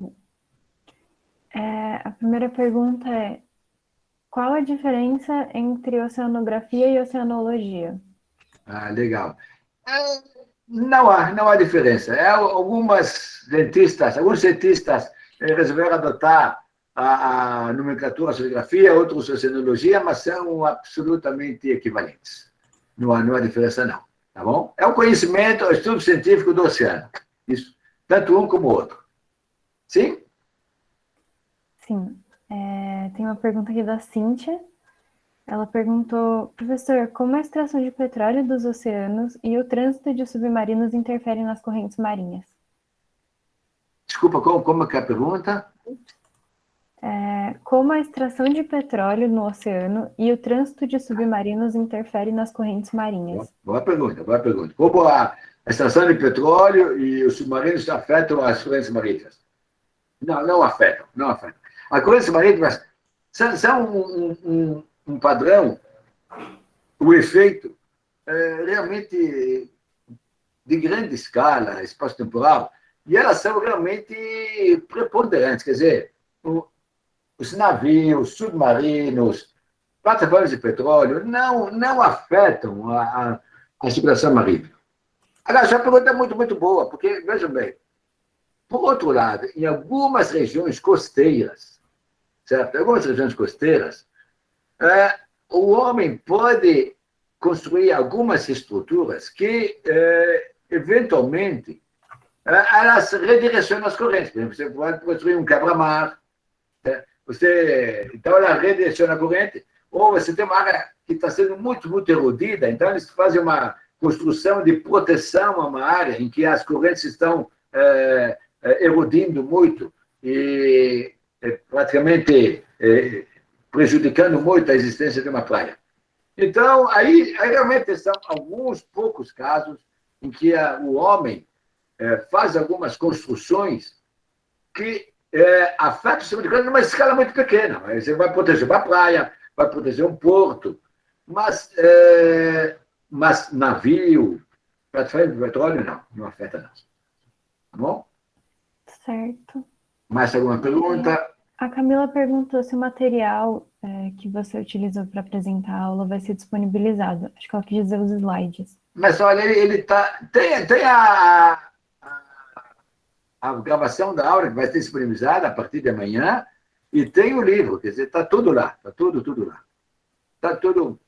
A primeira pergunta é: qual a diferença entre oceanografia e oceanologia? Ah, legal. Não há diferença. Alguns cientistas resolveram adotar a nomenclatura oceanografia, outros oceanologia, mas são absolutamente equivalentes. Não há diferença, não. Tá bom? É o conhecimento, o estudo científico do oceano. Isso. Tanto um como o outro. Sim? Sim. Tem uma pergunta aqui da Cíntia. Ela perguntou: professor, como a extração de petróleo dos oceanos e o trânsito de submarinos interferem nas correntes marinhas? Desculpa, como é que é a pergunta? Como a extração de petróleo no oceano e o trânsito de submarinos interferem nas correntes marinhas? Boa pergunta. Como a extração de petróleo e os submarinos afetam as correntes marítimas? Não afetam. As correntes marítimas são um padrão, o efeito realmente de grande escala, espaço-temporal, e elas são realmente preponderantes. Quer dizer, os navios, submarinos, plataformas de petróleo não afetam a circulação marítima. Agora, essa pergunta é muito, muito boa, porque, vejam bem, por outro lado, em algumas regiões costeiras, certo? Em algumas regiões costeiras, o homem pode construir algumas estruturas que, eventualmente, elas redirecionam as correntes. Por exemplo, você pode construir um quebra-mar, então ela redireciona a corrente, ou você tem uma área que está sendo muito, muito erodida, então eles fazem uma construção de proteção a uma área em que as correntes estão erodindo muito e praticamente prejudicando muito a existência de uma praia. Então, aí realmente são alguns poucos casos em que o homem faz algumas construções que afetam o sistema de corrente numa escala muito pequena. Você vai proteger uma praia, vai proteger um porto, mas navio, plataforma de petróleo, não afeta não. Tá bom? Certo. Mais alguma pergunta? A Camila perguntou se o material que você utilizou para apresentar a aula vai ser disponibilizado. Acho que ela quis dizer os slides. Mas olha, ele tá. Tem a gravação da aula que vai ser disponibilizada a partir de amanhã, e tem o livro, quer dizer, está tudo lá, está tudo lá. Está tudo,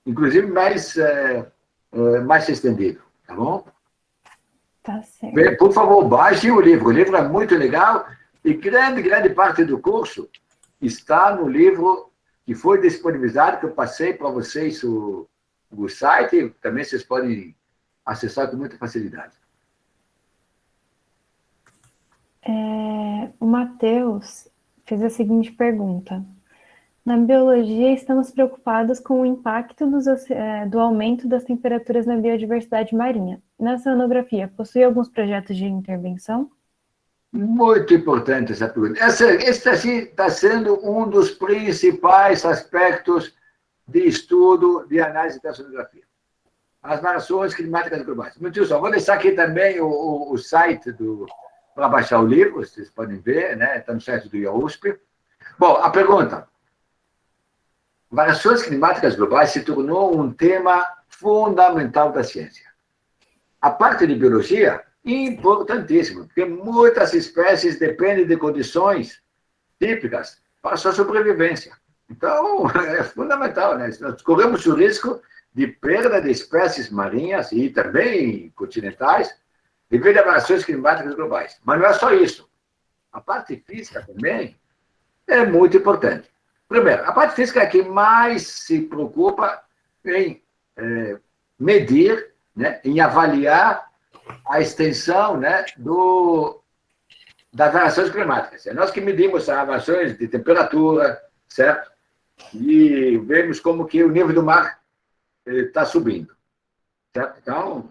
inclusive, mais estendido, tá bom? Tá certo. Por favor, baixe o livro é muito legal, e grande parte do curso está no livro que foi disponibilizado, que eu passei para vocês o site, também vocês podem acessar com muita facilidade. O Matheus fez a seguinte pergunta. Na biologia, estamos preocupados com o impacto do aumento das temperaturas na biodiversidade marinha. Na oceanografia, possui alguns projetos de intervenção? Muito importante essa pergunta. Esse está sendo um dos principais aspectos de estudo de análise da oceanografia. As variações climáticas globais. Muito só. Vou deixar aqui também o site para baixar o livro, vocês podem ver, né? Está no site do IAUSP. Bom, a pergunta. Variações climáticas globais se tornou um tema fundamental da ciência. A parte de biologia, importantíssima, porque muitas espécies dependem de condições típicas para a sua sobrevivência. Então, é fundamental, né? Nós corremos o risco de perda de espécies marinhas e também continentais devido a variações climáticas globais. Mas não é só isso. A parte física também é muito importante. Primeiro, a parte física é que mais se preocupa em medir, né, em avaliar a extensão, né, das variações climáticas. É nós que medimos as variações de temperatura, certo? E vemos como que o nível do mar está subindo, certo? Então,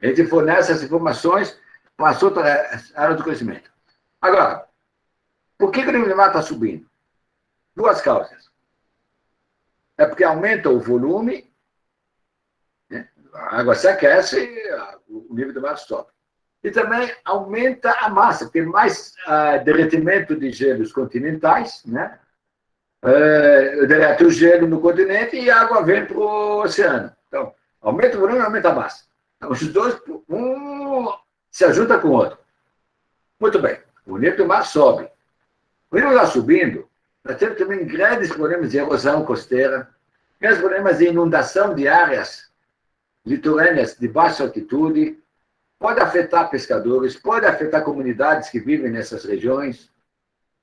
a gente fornece essas informações para as outras áreas do conhecimento. Agora, por que o nível do mar está subindo? Duas causas. É porque aumenta o volume, né? A água se aquece, o nível do mar sobe. E também aumenta a massa, tem mais derretimento de gelos continentais, né? Derrete o gelo no continente e a água vem para o oceano. Então, aumenta o volume e aumenta a massa. Então, os dois, um se ajuda com o outro. Muito bem, o nível do mar sobe. O nível está subindo, nós temos também grandes problemas de erosão costeira, grandes problemas de inundação de áreas litorâneas de baixa altitude, pode afetar pescadores, pode afetar comunidades que vivem nessas regiões.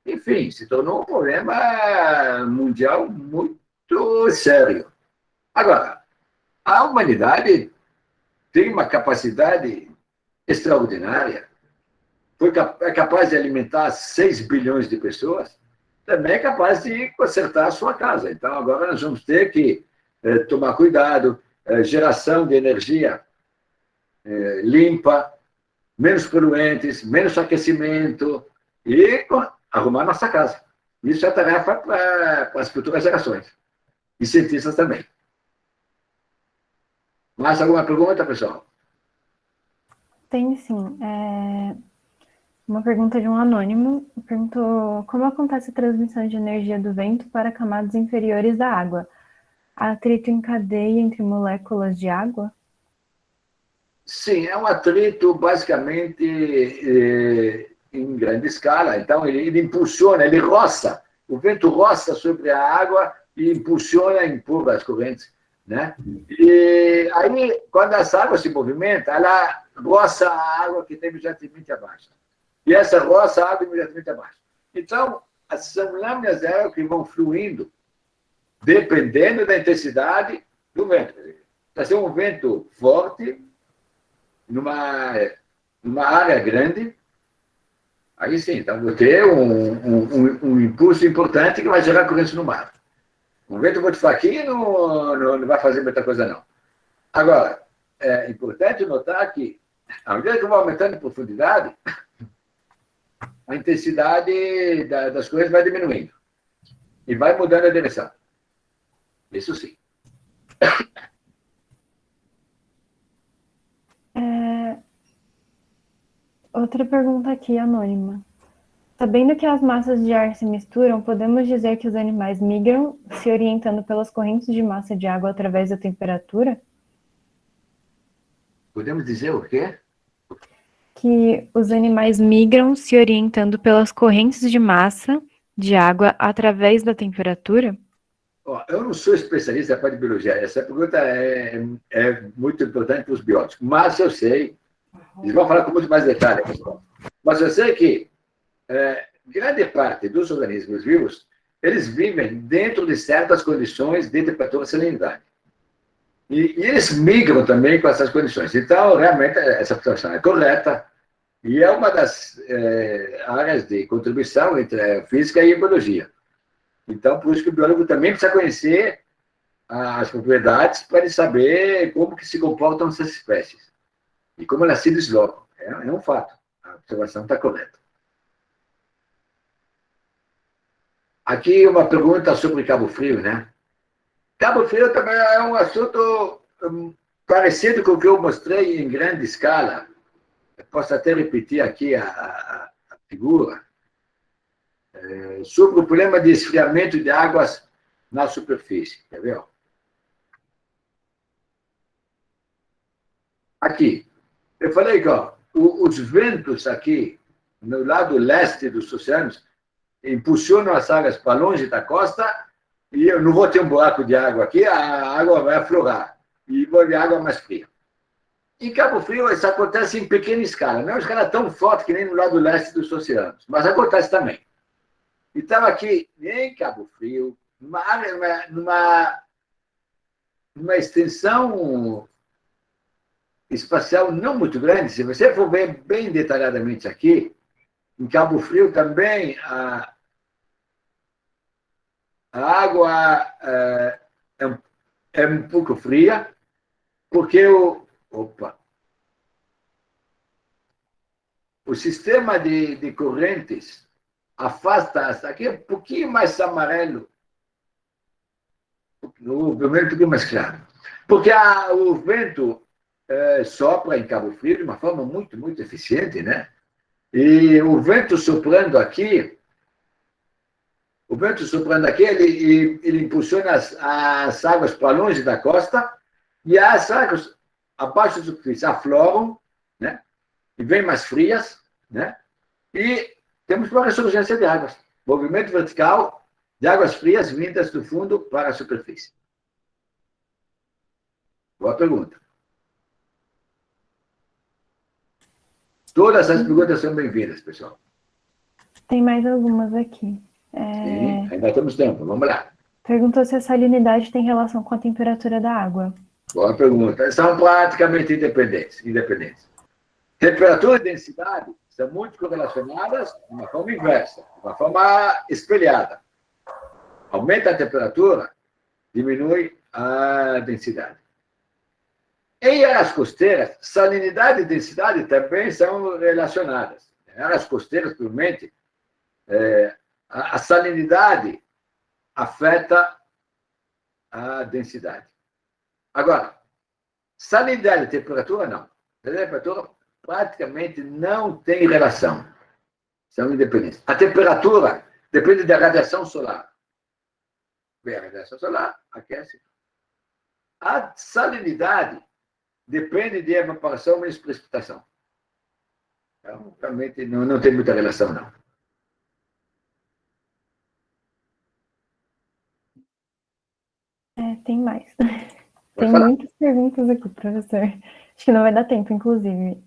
Enfim, se tornou um problema mundial muito sério. Agora, a humanidade tem uma capacidade extraordinária, é capaz de alimentar 6 bilhões de pessoas, também é capaz de consertar a sua casa. Então, agora nós vamos ter que tomar cuidado, geração de energia limpa, menos poluentes, menos aquecimento e arrumar nossa casa. Isso é tarefa para as futuras gerações. E cientistas também. Mais alguma pergunta, pessoal? Tem sim. Uma pergunta de um anônimo. Perguntou como acontece a transmissão de energia do vento para camadas inferiores da água? Há atrito em cadeia entre moléculas de água? Sim, é um atrito basicamente em grande escala. Então, ele impulsiona, ele roça. O vento roça sobre a água e impulsiona, empurra as correntes. Né? E aí, quando essa água se movimenta, ela roça a água que está imediatamente abaixo. E essa roça a água imediatamente abaixo. Então, são lâminas de água que vão fluindo, dependendo da intensidade do vento. Vai ser um vento forte, numa área grande, aí sim, então vou ter um impulso importante que vai gerar corrente no mar. Um vento muito fraquinho não vai fazer muita coisa, não. Agora, é importante notar que, à medida que eu vou aumentando em profundidade, a intensidade das coisas vai diminuindo. E vai mudando a direção. Isso sim. Outra pergunta aqui, anônima. Sabendo que as massas de ar se misturam, podemos dizer que os animais migram se orientando pelas correntes de massa de água através da temperatura? Podemos dizer o quê? Que os animais migram se orientando pelas correntes de massa de água através da temperatura? Eu não sou especialista em parte de biologia. Essa pergunta é muito importante para os biólogos. Mas eu sei, eles vão falar com muito mais detalhe, pessoal. Mas eu sei que grande parte dos organismos vivos, eles vivem dentro de certas condições de temperatura e salinidade. E eles migram também com essas condições. Então, realmente, essa situação é correta e é uma das áreas de contribuição entre a física e a biologia. Então, por isso que o biólogo também precisa conhecer as propriedades para ele saber como que se comportam essas espécies e como elas se deslocam. É um fato. A observação está correta. Aqui uma pergunta sobre Cabo Frio, né? Cabo Frio também é um assunto parecido com o que eu mostrei em grande escala. Eu posso até repetir aqui a figura. Sobre o problema de esfriamento de águas na superfície. Quer ver? Aqui. Eu falei que os ventos aqui, no lado leste dos oceanos, impulsionam as águas para longe da costa e eu não vou ter um buraco de água aqui, a água vai aflorar e vou ter água mais fria. Em Cabo Frio, isso acontece em pequena escala, não é uma escala tão forte que nem no lado leste dos oceanos, mas acontece também. Então, aqui em Cabo Frio, numa extensão espacial não muito grande, se você for ver bem detalhadamente aqui, em Cabo Frio também a água é um pouco fria, porque o sistema de correntes afasta, aqui é um pouquinho mais amarelo, o vermelho é um pouquinho mais claro, porque o vento sopra em Cabo Frio de uma forma muito, muito eficiente, né? E o vento soprando aqui, ele impulsiona as águas para longe da costa e as águas abaixo da superfície afloram, né? E vêm mais frias, né? E temos uma ressurgência de águas. Movimento vertical de águas frias vindas do fundo para a superfície. Boa pergunta. Todas as perguntas são bem-vindas, pessoal. Tem mais algumas aqui. Sim, ainda temos tempo. Vamos lá. Perguntou se a salinidade tem relação com a temperatura da água. Boa pergunta. São praticamente independentes. Temperatura e densidade são muito correlacionadas de uma forma inversa, de uma forma espelhada. Aumenta a temperatura, diminui a densidade. Em áreas costeiras, salinidade e densidade também são relacionadas. Em áreas costeiras, provavelmente, A salinidade afeta a densidade. Agora, salinidade e temperatura, não. A temperatura praticamente não tem relação. São independentes. A temperatura depende da radiação solar. Bem, a radiação solar aquece. A salinidade depende de evaporação e precipitação. Então, realmente, não tem muita relação, não. Tem mais. Tem muitas perguntas aqui, professor. Acho que não vai dar tempo, inclusive.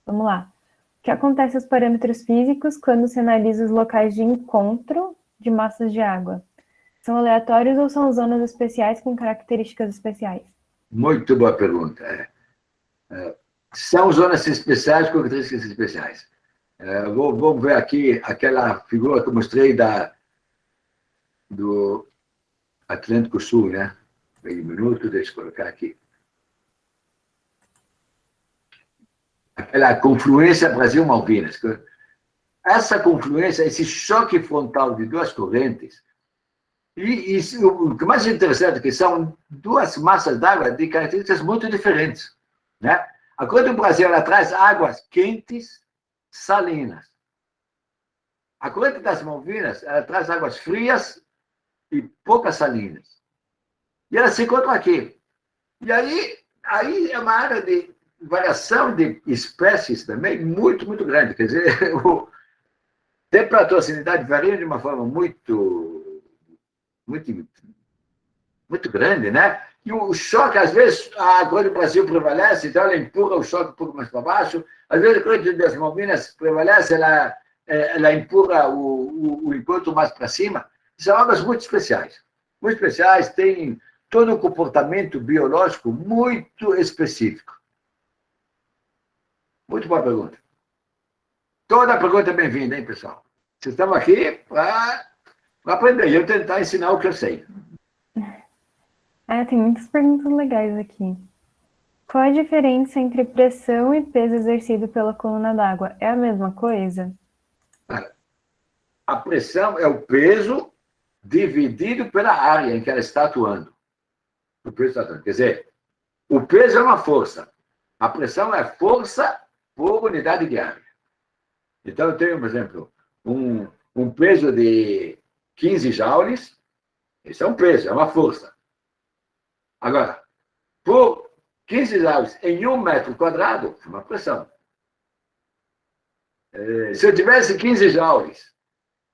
Vamos lá. O que acontece aos parâmetros físicos quando se analisa os locais de encontro de massas de água? São aleatórios ou são zonas especiais com características especiais? Muito boa pergunta. São zonas especiais com características especiais. Vamos ver aqui aquela figura que eu mostrei do Atlântico Sul, né? Meio minuto, deixa eu colocar aqui. Aquela confluência Brasil-Malvinas. Essa confluência, esse choque frontal de duas correntes, e o que mais interessante é que são duas massas d'água de características muito diferentes, né? A corrente do Brasil, ela traz águas quentes, salinas. A corrente das Malvinas, ela traz águas frias e poucas salinas. E elas se encontram aqui. E aí é uma área de variação de espécies também muito, muito grande. Quer dizer, a temperatura e a salinidade variam de uma forma muito grande, né? E o choque, às vezes, a corrente do Brasil prevalece, então ela empurra o choque um pouco mais para baixo. Às vezes, a corrente das Malvinas prevalece, ela empurra o encontro mais para cima. São águas muito especiais. Muito especiais, têm todo um comportamento biológico muito específico. Muito boa pergunta. Toda pergunta é bem-vinda, hein, pessoal? Vocês estão aqui para aprender e eu tentar ensinar o que eu sei. Tem muitas perguntas legais aqui. Qual a diferença entre pressão e peso exercido pela coluna d'água? É a mesma coisa? A pressão é o peso dividido pela área em que ela está atuando. O peso está atuando. Quer dizer, o peso é uma força. A pressão é força por unidade de área. Então, eu tenho, por exemplo, um peso de 15 joules. Isso é um peso, é uma força. Agora, por 15 joules em 1 metro quadrado, é uma pressão. Se eu tivesse 15 joules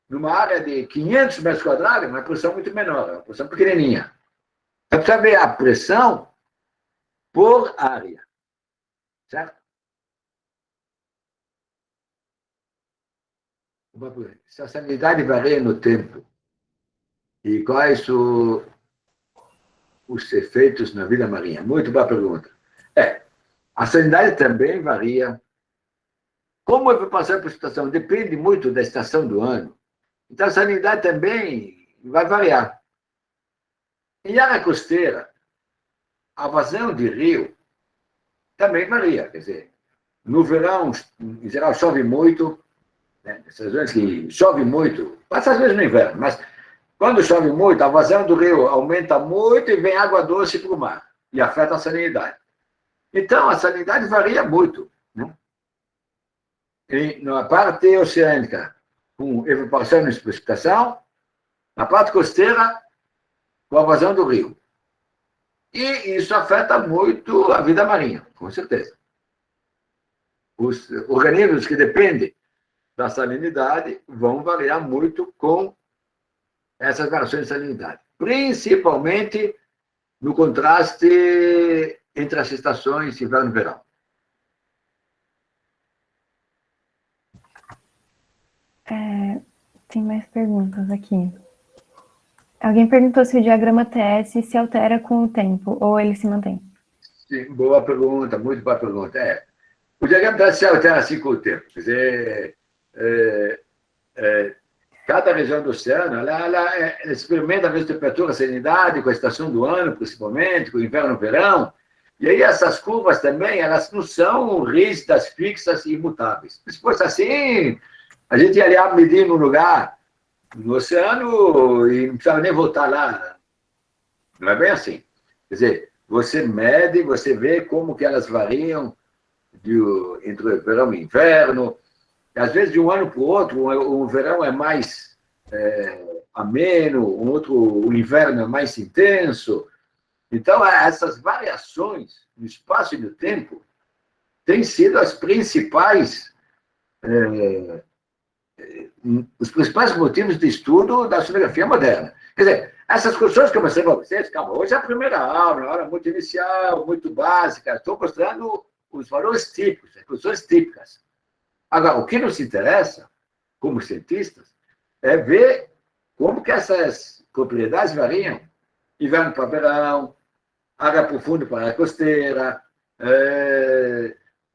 numa área de 500 metros quadrados, é uma pressão muito menor, é uma pressão pequenininha. Então, precisa ver a pressão por área. Certo? Se a salinidade varia no tempo e quais os efeitos na vida marinha? Muito boa pergunta. A salinidade também varia. Como eu vou passar por estação? Depende muito da estação do ano. Então, a salinidade também vai variar. Em área costeira, a vazão de rio também varia. Quer dizer, no verão, em geral, chove muito. Essas vezes que chove muito, passa às vezes no inverno, mas quando chove muito, a vazão do rio aumenta muito e vem água doce para o mar, e afeta a salinidade. Então, a salinidade varia muito. Né? E na parte oceânica, com evaporação e precipitação, na parte costeira, com a vazão do rio. E isso afeta muito a vida marinha, com certeza. Os organismos que dependem da salinidade vão variar muito com essas variações de salinidade. Principalmente no contraste entre as estações inverno e verão. Tem mais perguntas aqui. Alguém perguntou se o diagrama TS se altera com o tempo ou ele se mantém. Sim, boa pergunta, muito boa pergunta. O diagrama TS se altera assim com o tempo. Quer dizer, cada região do oceano, ela experimenta a mesma temperatura, a salinidade, com a estação do ano, principalmente, com o inverno e o verão. E aí essas curvas também, elas não são rígidas, fixas e imutáveis. Se fosse assim, A gente ia ali medir num lugar, no oceano, e não precisava nem voltar lá. Não é bem assim. Quer dizer, você mede, você vê como que elas variam entre o verão e o inverno. E, às vezes, de um ano para o outro, um verão é mais ameno, o inverno é mais intenso. Então, essas variações no espaço e no tempo têm sido os principais motivos de estudo da oceanografia moderna. Quer dizer, essas questões que eu mostrei para vocês, calma, hoje é a primeira aula, uma aula muito inicial, muito básica, estou mostrando os valores típicos, as questões típicas. Agora, o que nos interessa, como cientistas, é ver como que essas propriedades variam inverno para verão, área profunda para área costeira,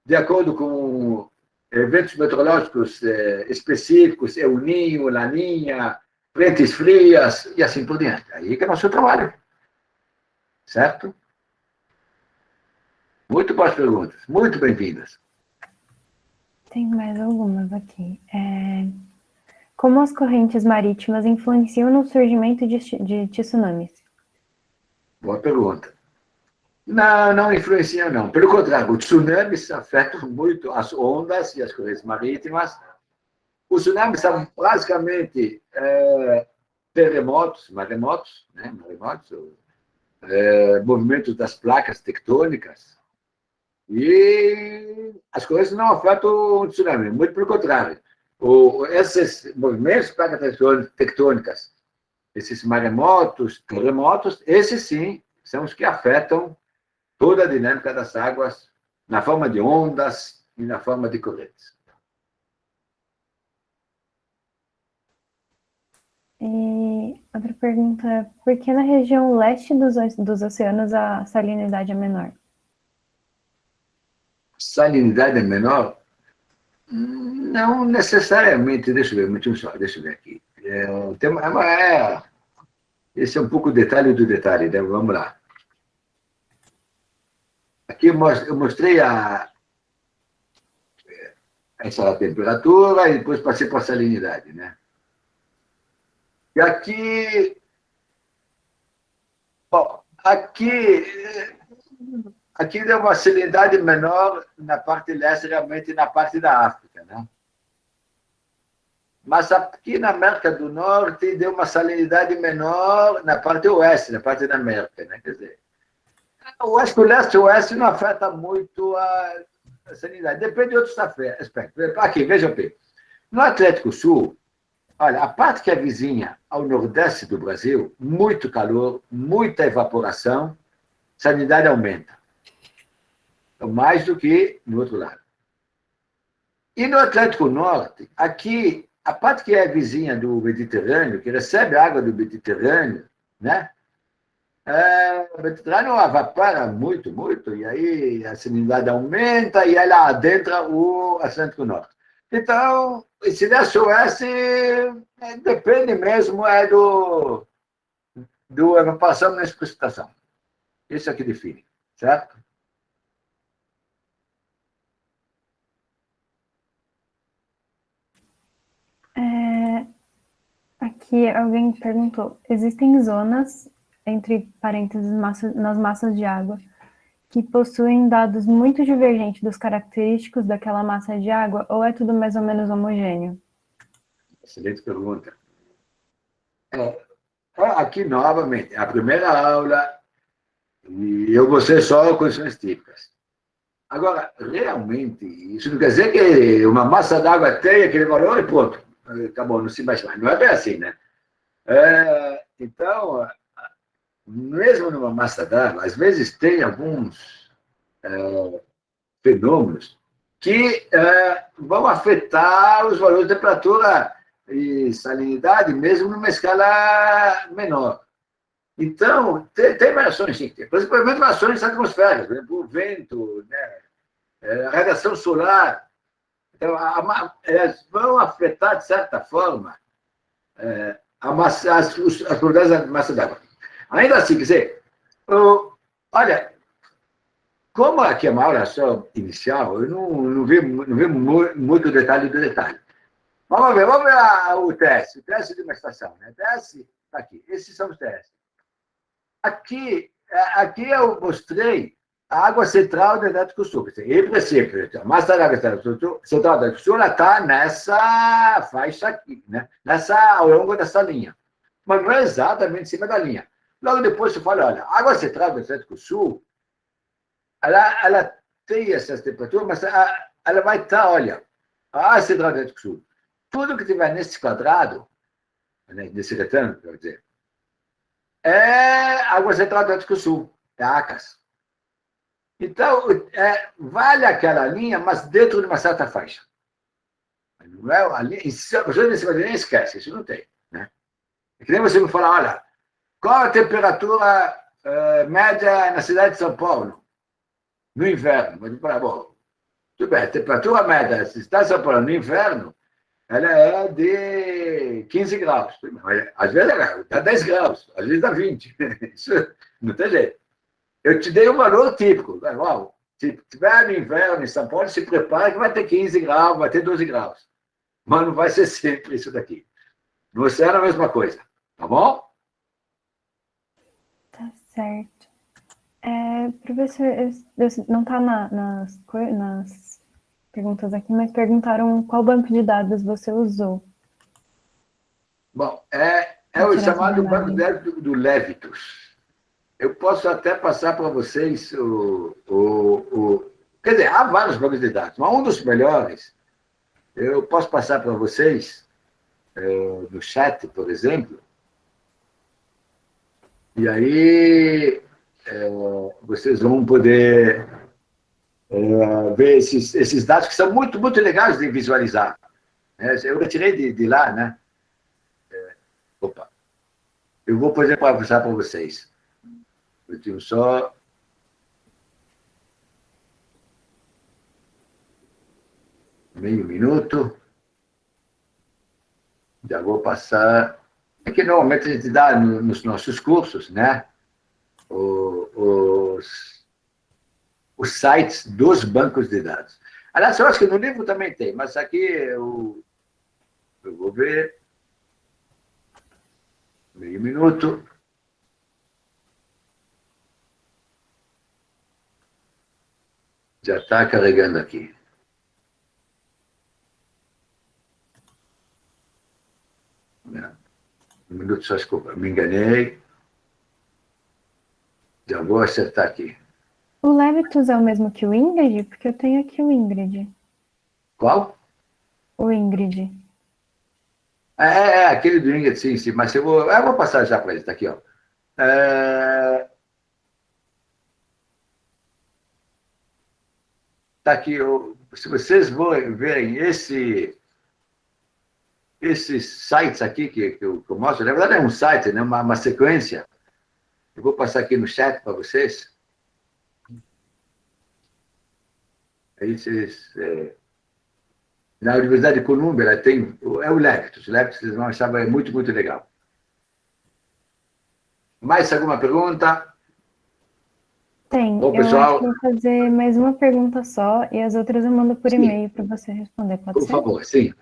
de acordo com eventos meteorológicos específicos, El Niño, Laninha, frentes frias e assim por diante. Aí que é o nosso trabalho. Certo? Muito boas perguntas, muito bem-vindas. Tem mais algumas aqui. Como as correntes marítimas influenciam no surgimento de tsunamis? Boa pergunta. Não, não influencia, não. Pelo contrário, os tsunamis afetam muito as ondas e as correntes marítimas. Os tsunamis são basicamente terremotos, maremotos, né? Movimentos das placas tectônicas. E as coisas não afetam o tsunami, muito pelo contrário. Esses movimentos, placas tectônicas, esses maremotos, terremotos, esses sim são os que afetam toda a dinâmica das águas na forma de ondas e na forma de correntes. E outra pergunta, por que na região leste dos oceanos a salinidade é menor? Salinidade é menor? Não necessariamente. Deixa eu ver, deixa eu ver aqui. Esse é um pouco o detalhe do detalhe, né? Vamos lá. Aqui eu mostrei essa temperatura e depois passei para a salinidade, né? E aqui, bom, aqui deu uma salinidade menor na parte leste, realmente na parte da África, né? Mas aqui na América do Norte deu uma salinidade menor na parte oeste, na parte da América, né? Quer dizer, o leste e o oeste não afeta muito a salinidade, depende de outros aspectos. Aqui, veja bem, no Atlântico Sul, olha, a parte que é vizinha ao nordeste do Brasil, muito calor, muita evaporação, salinidade aumenta. Então, mais do que no outro lado. E no Atlântico Norte, aqui, a parte que é vizinha do Mediterrâneo, que recebe água do Mediterrâneo, né? O Mediterrâneo evapora muito, muito, e aí a salinidade aumenta e ela adentra o Atlântico Norte. Então, esse leste-oeste depende mesmo do evaporação na precipitação. Isso é que define, certo? Aqui alguém perguntou, existem zonas, entre parênteses, nas massas de água, que possuem dados muito divergentes dos característicos daquela massa de água, ou é tudo mais ou menos homogêneo? Excelente pergunta. Aqui, novamente, a primeira aula, e eu mostrei só condições típicas. Agora, realmente, isso não quer dizer que uma massa d'água tem aquele valor e pronto. Acabou, não se mexe mais. Não é bem assim, né? Então, mesmo numa massa d'água, às vezes tem alguns fenômenos que vão afetar os valores de temperatura e salinidade, mesmo numa escala menor. Então, tem variações, sim. Por exemplo, variações atmosféricas, por exemplo, o vento, né? A radiação solar. Então, elas vão afetar, de certa forma, as propriedades da massa d'água. Ainda assim, quer dizer, olha, como aqui é uma aula só inicial, eu não vi muito detalhe do detalhe. vamos ver o teste de uma estação. Né? Teste, está aqui. Esses são os testes. Aqui eu mostrei a água central da Elétrico Sul. Sempre, sempre. A massa da água central da Elétrico Sul está nessa faixa aqui, né? Ao longo dessa linha. Mas não é exatamente em cima da linha. Logo depois você fala, olha, a água central do Atlântico Sul, ela tem essas temperaturas, mas ela vai estar, olha, a água central do Atlântico Sul, tudo que tiver nesse quadrado, né, nesse retângulo, quer dizer, é água central do Atlântico Sul, é ACAS. Então, vale aquela linha, mas dentro de uma certa faixa. Não é a linha, em cima da linha, esquece, isso não tem. Né? É que nem você me falar, olha, qual a temperatura média na cidade de São Paulo? No inverno. Mas eu falo, bom, tudo bem, a temperatura média na cidade de São Paulo no inverno, ela é de 15 graus. Às vezes dá 10 graus, às vezes dá 20. Isso não tem jeito. Eu te dei um valor típico. Se tiver no inverno em São Paulo, se prepare que vai ter 15 graus, vai ter 12 graus. Mas não vai ser sempre isso daqui. No oceano é a mesma coisa. Tá bom? Tá certo. Professor, não está nas perguntas aqui, mas perguntaram qual banco de dados você usou. Bom, é o chamado banco de dados do Levitus. Eu posso até passar para vocês Quer dizer, há vários bancos de dados, mas um dos melhores, eu posso passar para vocês no chat, por exemplo, e aí vocês vão poder ver esses dados que são muito, muito legais de visualizar. Eu retirei de lá, né? Opa. Eu vou poder passar para vocês. Eu tenho só... meio minuto. Já vou passar... É que normalmente a gente dá nos nossos cursos, né? Os sites dos bancos de dados. Aliás, eu acho que no livro também tem, mas aqui eu vou ver. Meio minuto. Já está carregando aqui. Um minuto, só desculpa, me enganei. Já vou acertar aqui. O Levitus é o mesmo que o Ingrid? Porque eu tenho aqui o Ingrid. Qual? O Ingrid. Aquele do Ingrid, sim, mas eu vou passar já para ele, está aqui, ó. Está aqui, se vocês verem esses sites aqui que eu mostro, na verdade é um site, né, uma sequência. Eu vou passar aqui no chat para vocês. Aí vocês... na Universidade de Colômbia, ela tem... É o Levitus. O Levitus, vocês vão achar muito, muito legal. Mais alguma pergunta? Tem. Bom, pessoal, eu acho que vou fazer mais uma pergunta só e as outras eu mando por e-mail para você responder. Pode ser? Por favor, sim.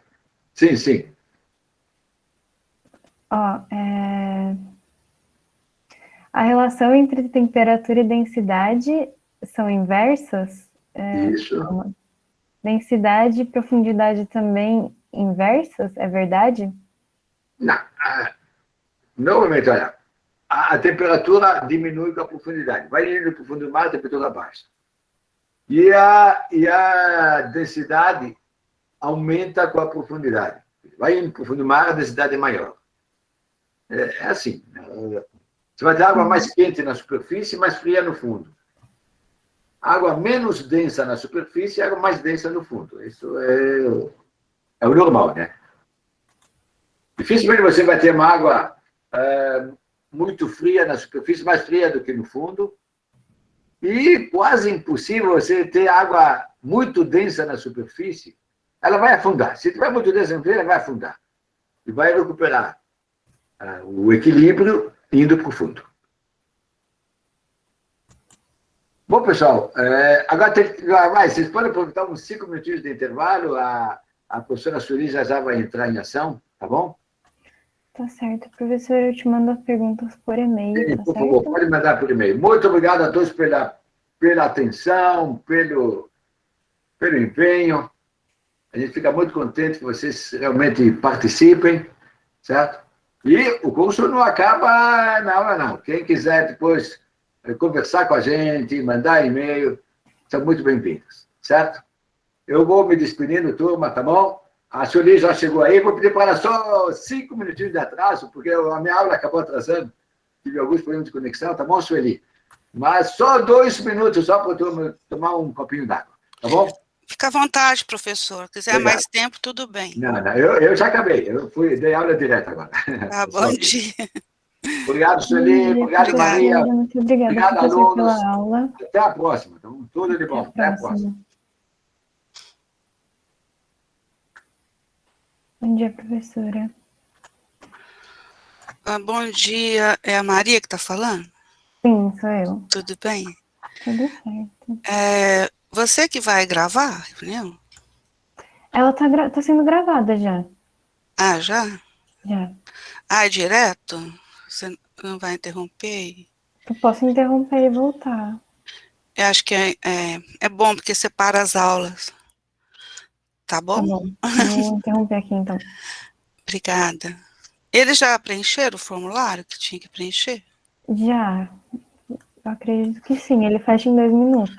Sim. Ó, a relação entre temperatura e densidade são inversas? Isso. Calma. Densidade e profundidade também inversas? É verdade? Não. Normalmente, olha, a temperatura diminui com a profundidade. Vai indo para o fundo do mar, a temperatura baixa. E a densidade aumenta com a profundidade. Vai indo para o fundo do mar, a densidade é maior. É assim. Você vai ter água mais quente na superfície e mais fria no fundo. Água menos densa na superfície e água mais densa no fundo. Isso é o normal, né? Dificilmente você vai ter uma água muito fria na superfície, mais fria do que no fundo. E quase impossível você ter água muito densa na superfície. Ela vai afundar. Se tiver muito densa na superfície, ela vai afundar. E vai recuperar o equilíbrio indo para o fundo. Bom, pessoal, agora vocês podem aproveitar uns 5 minutinhos de intervalo. A a professora Sueli já vai entrar em ação, tá bom? Tá certo. Professor, eu te mando as perguntas por e-mail, Sim, tá por favor, certo? pode mandar por e-mail. Muito obrigado a todos pela atenção, pelo empenho. A gente fica muito contente que vocês realmente participem, certo? E o curso não acaba na hora, não. Quem quiser depois conversar com a gente, mandar e-mail, são muito bem-vindos, certo? Eu vou me despedindo, turma, tá bom? A Sueli já chegou aí, vou pedir para ela só 5 minutinhos de atraso, porque a minha aula acabou atrasando. Tive alguns problemas de conexão, tá bom, Sueli? Mas só 2 minutos, só para eu tomar um copinho d'água, tá bom? Fica à vontade, professor. Se quiser Obrigado. mais tempo, tudo bem. Não, eu já acabei. Dei aula direta agora. Tá, bom dia. Obrigado, Bom Sueli. dia, Obrigado, Maria. professora. Muito obrigada, Obrigado, professor, alunos. pela aula. Até a próxima. Então, tudo de Até bom. a Até a próxima. próxima. Bom dia, professora. Bom dia. É a Maria que está falando? Sim, sou eu. Tudo bem? Tudo certo. Você que vai gravar a reunião? Ela tá sendo gravada já. Ah, já? Já. Ah, é direto? Você não vai interromper? Eu posso interromper e voltar. Eu acho que é bom, porque separa as aulas. Tá bom? Tá bom. Vou interromper aqui, então. Obrigada. Eles já preencheram o formulário que tinha que preencher? Já. Eu acredito que sim. Ele fecha em 2 minutos.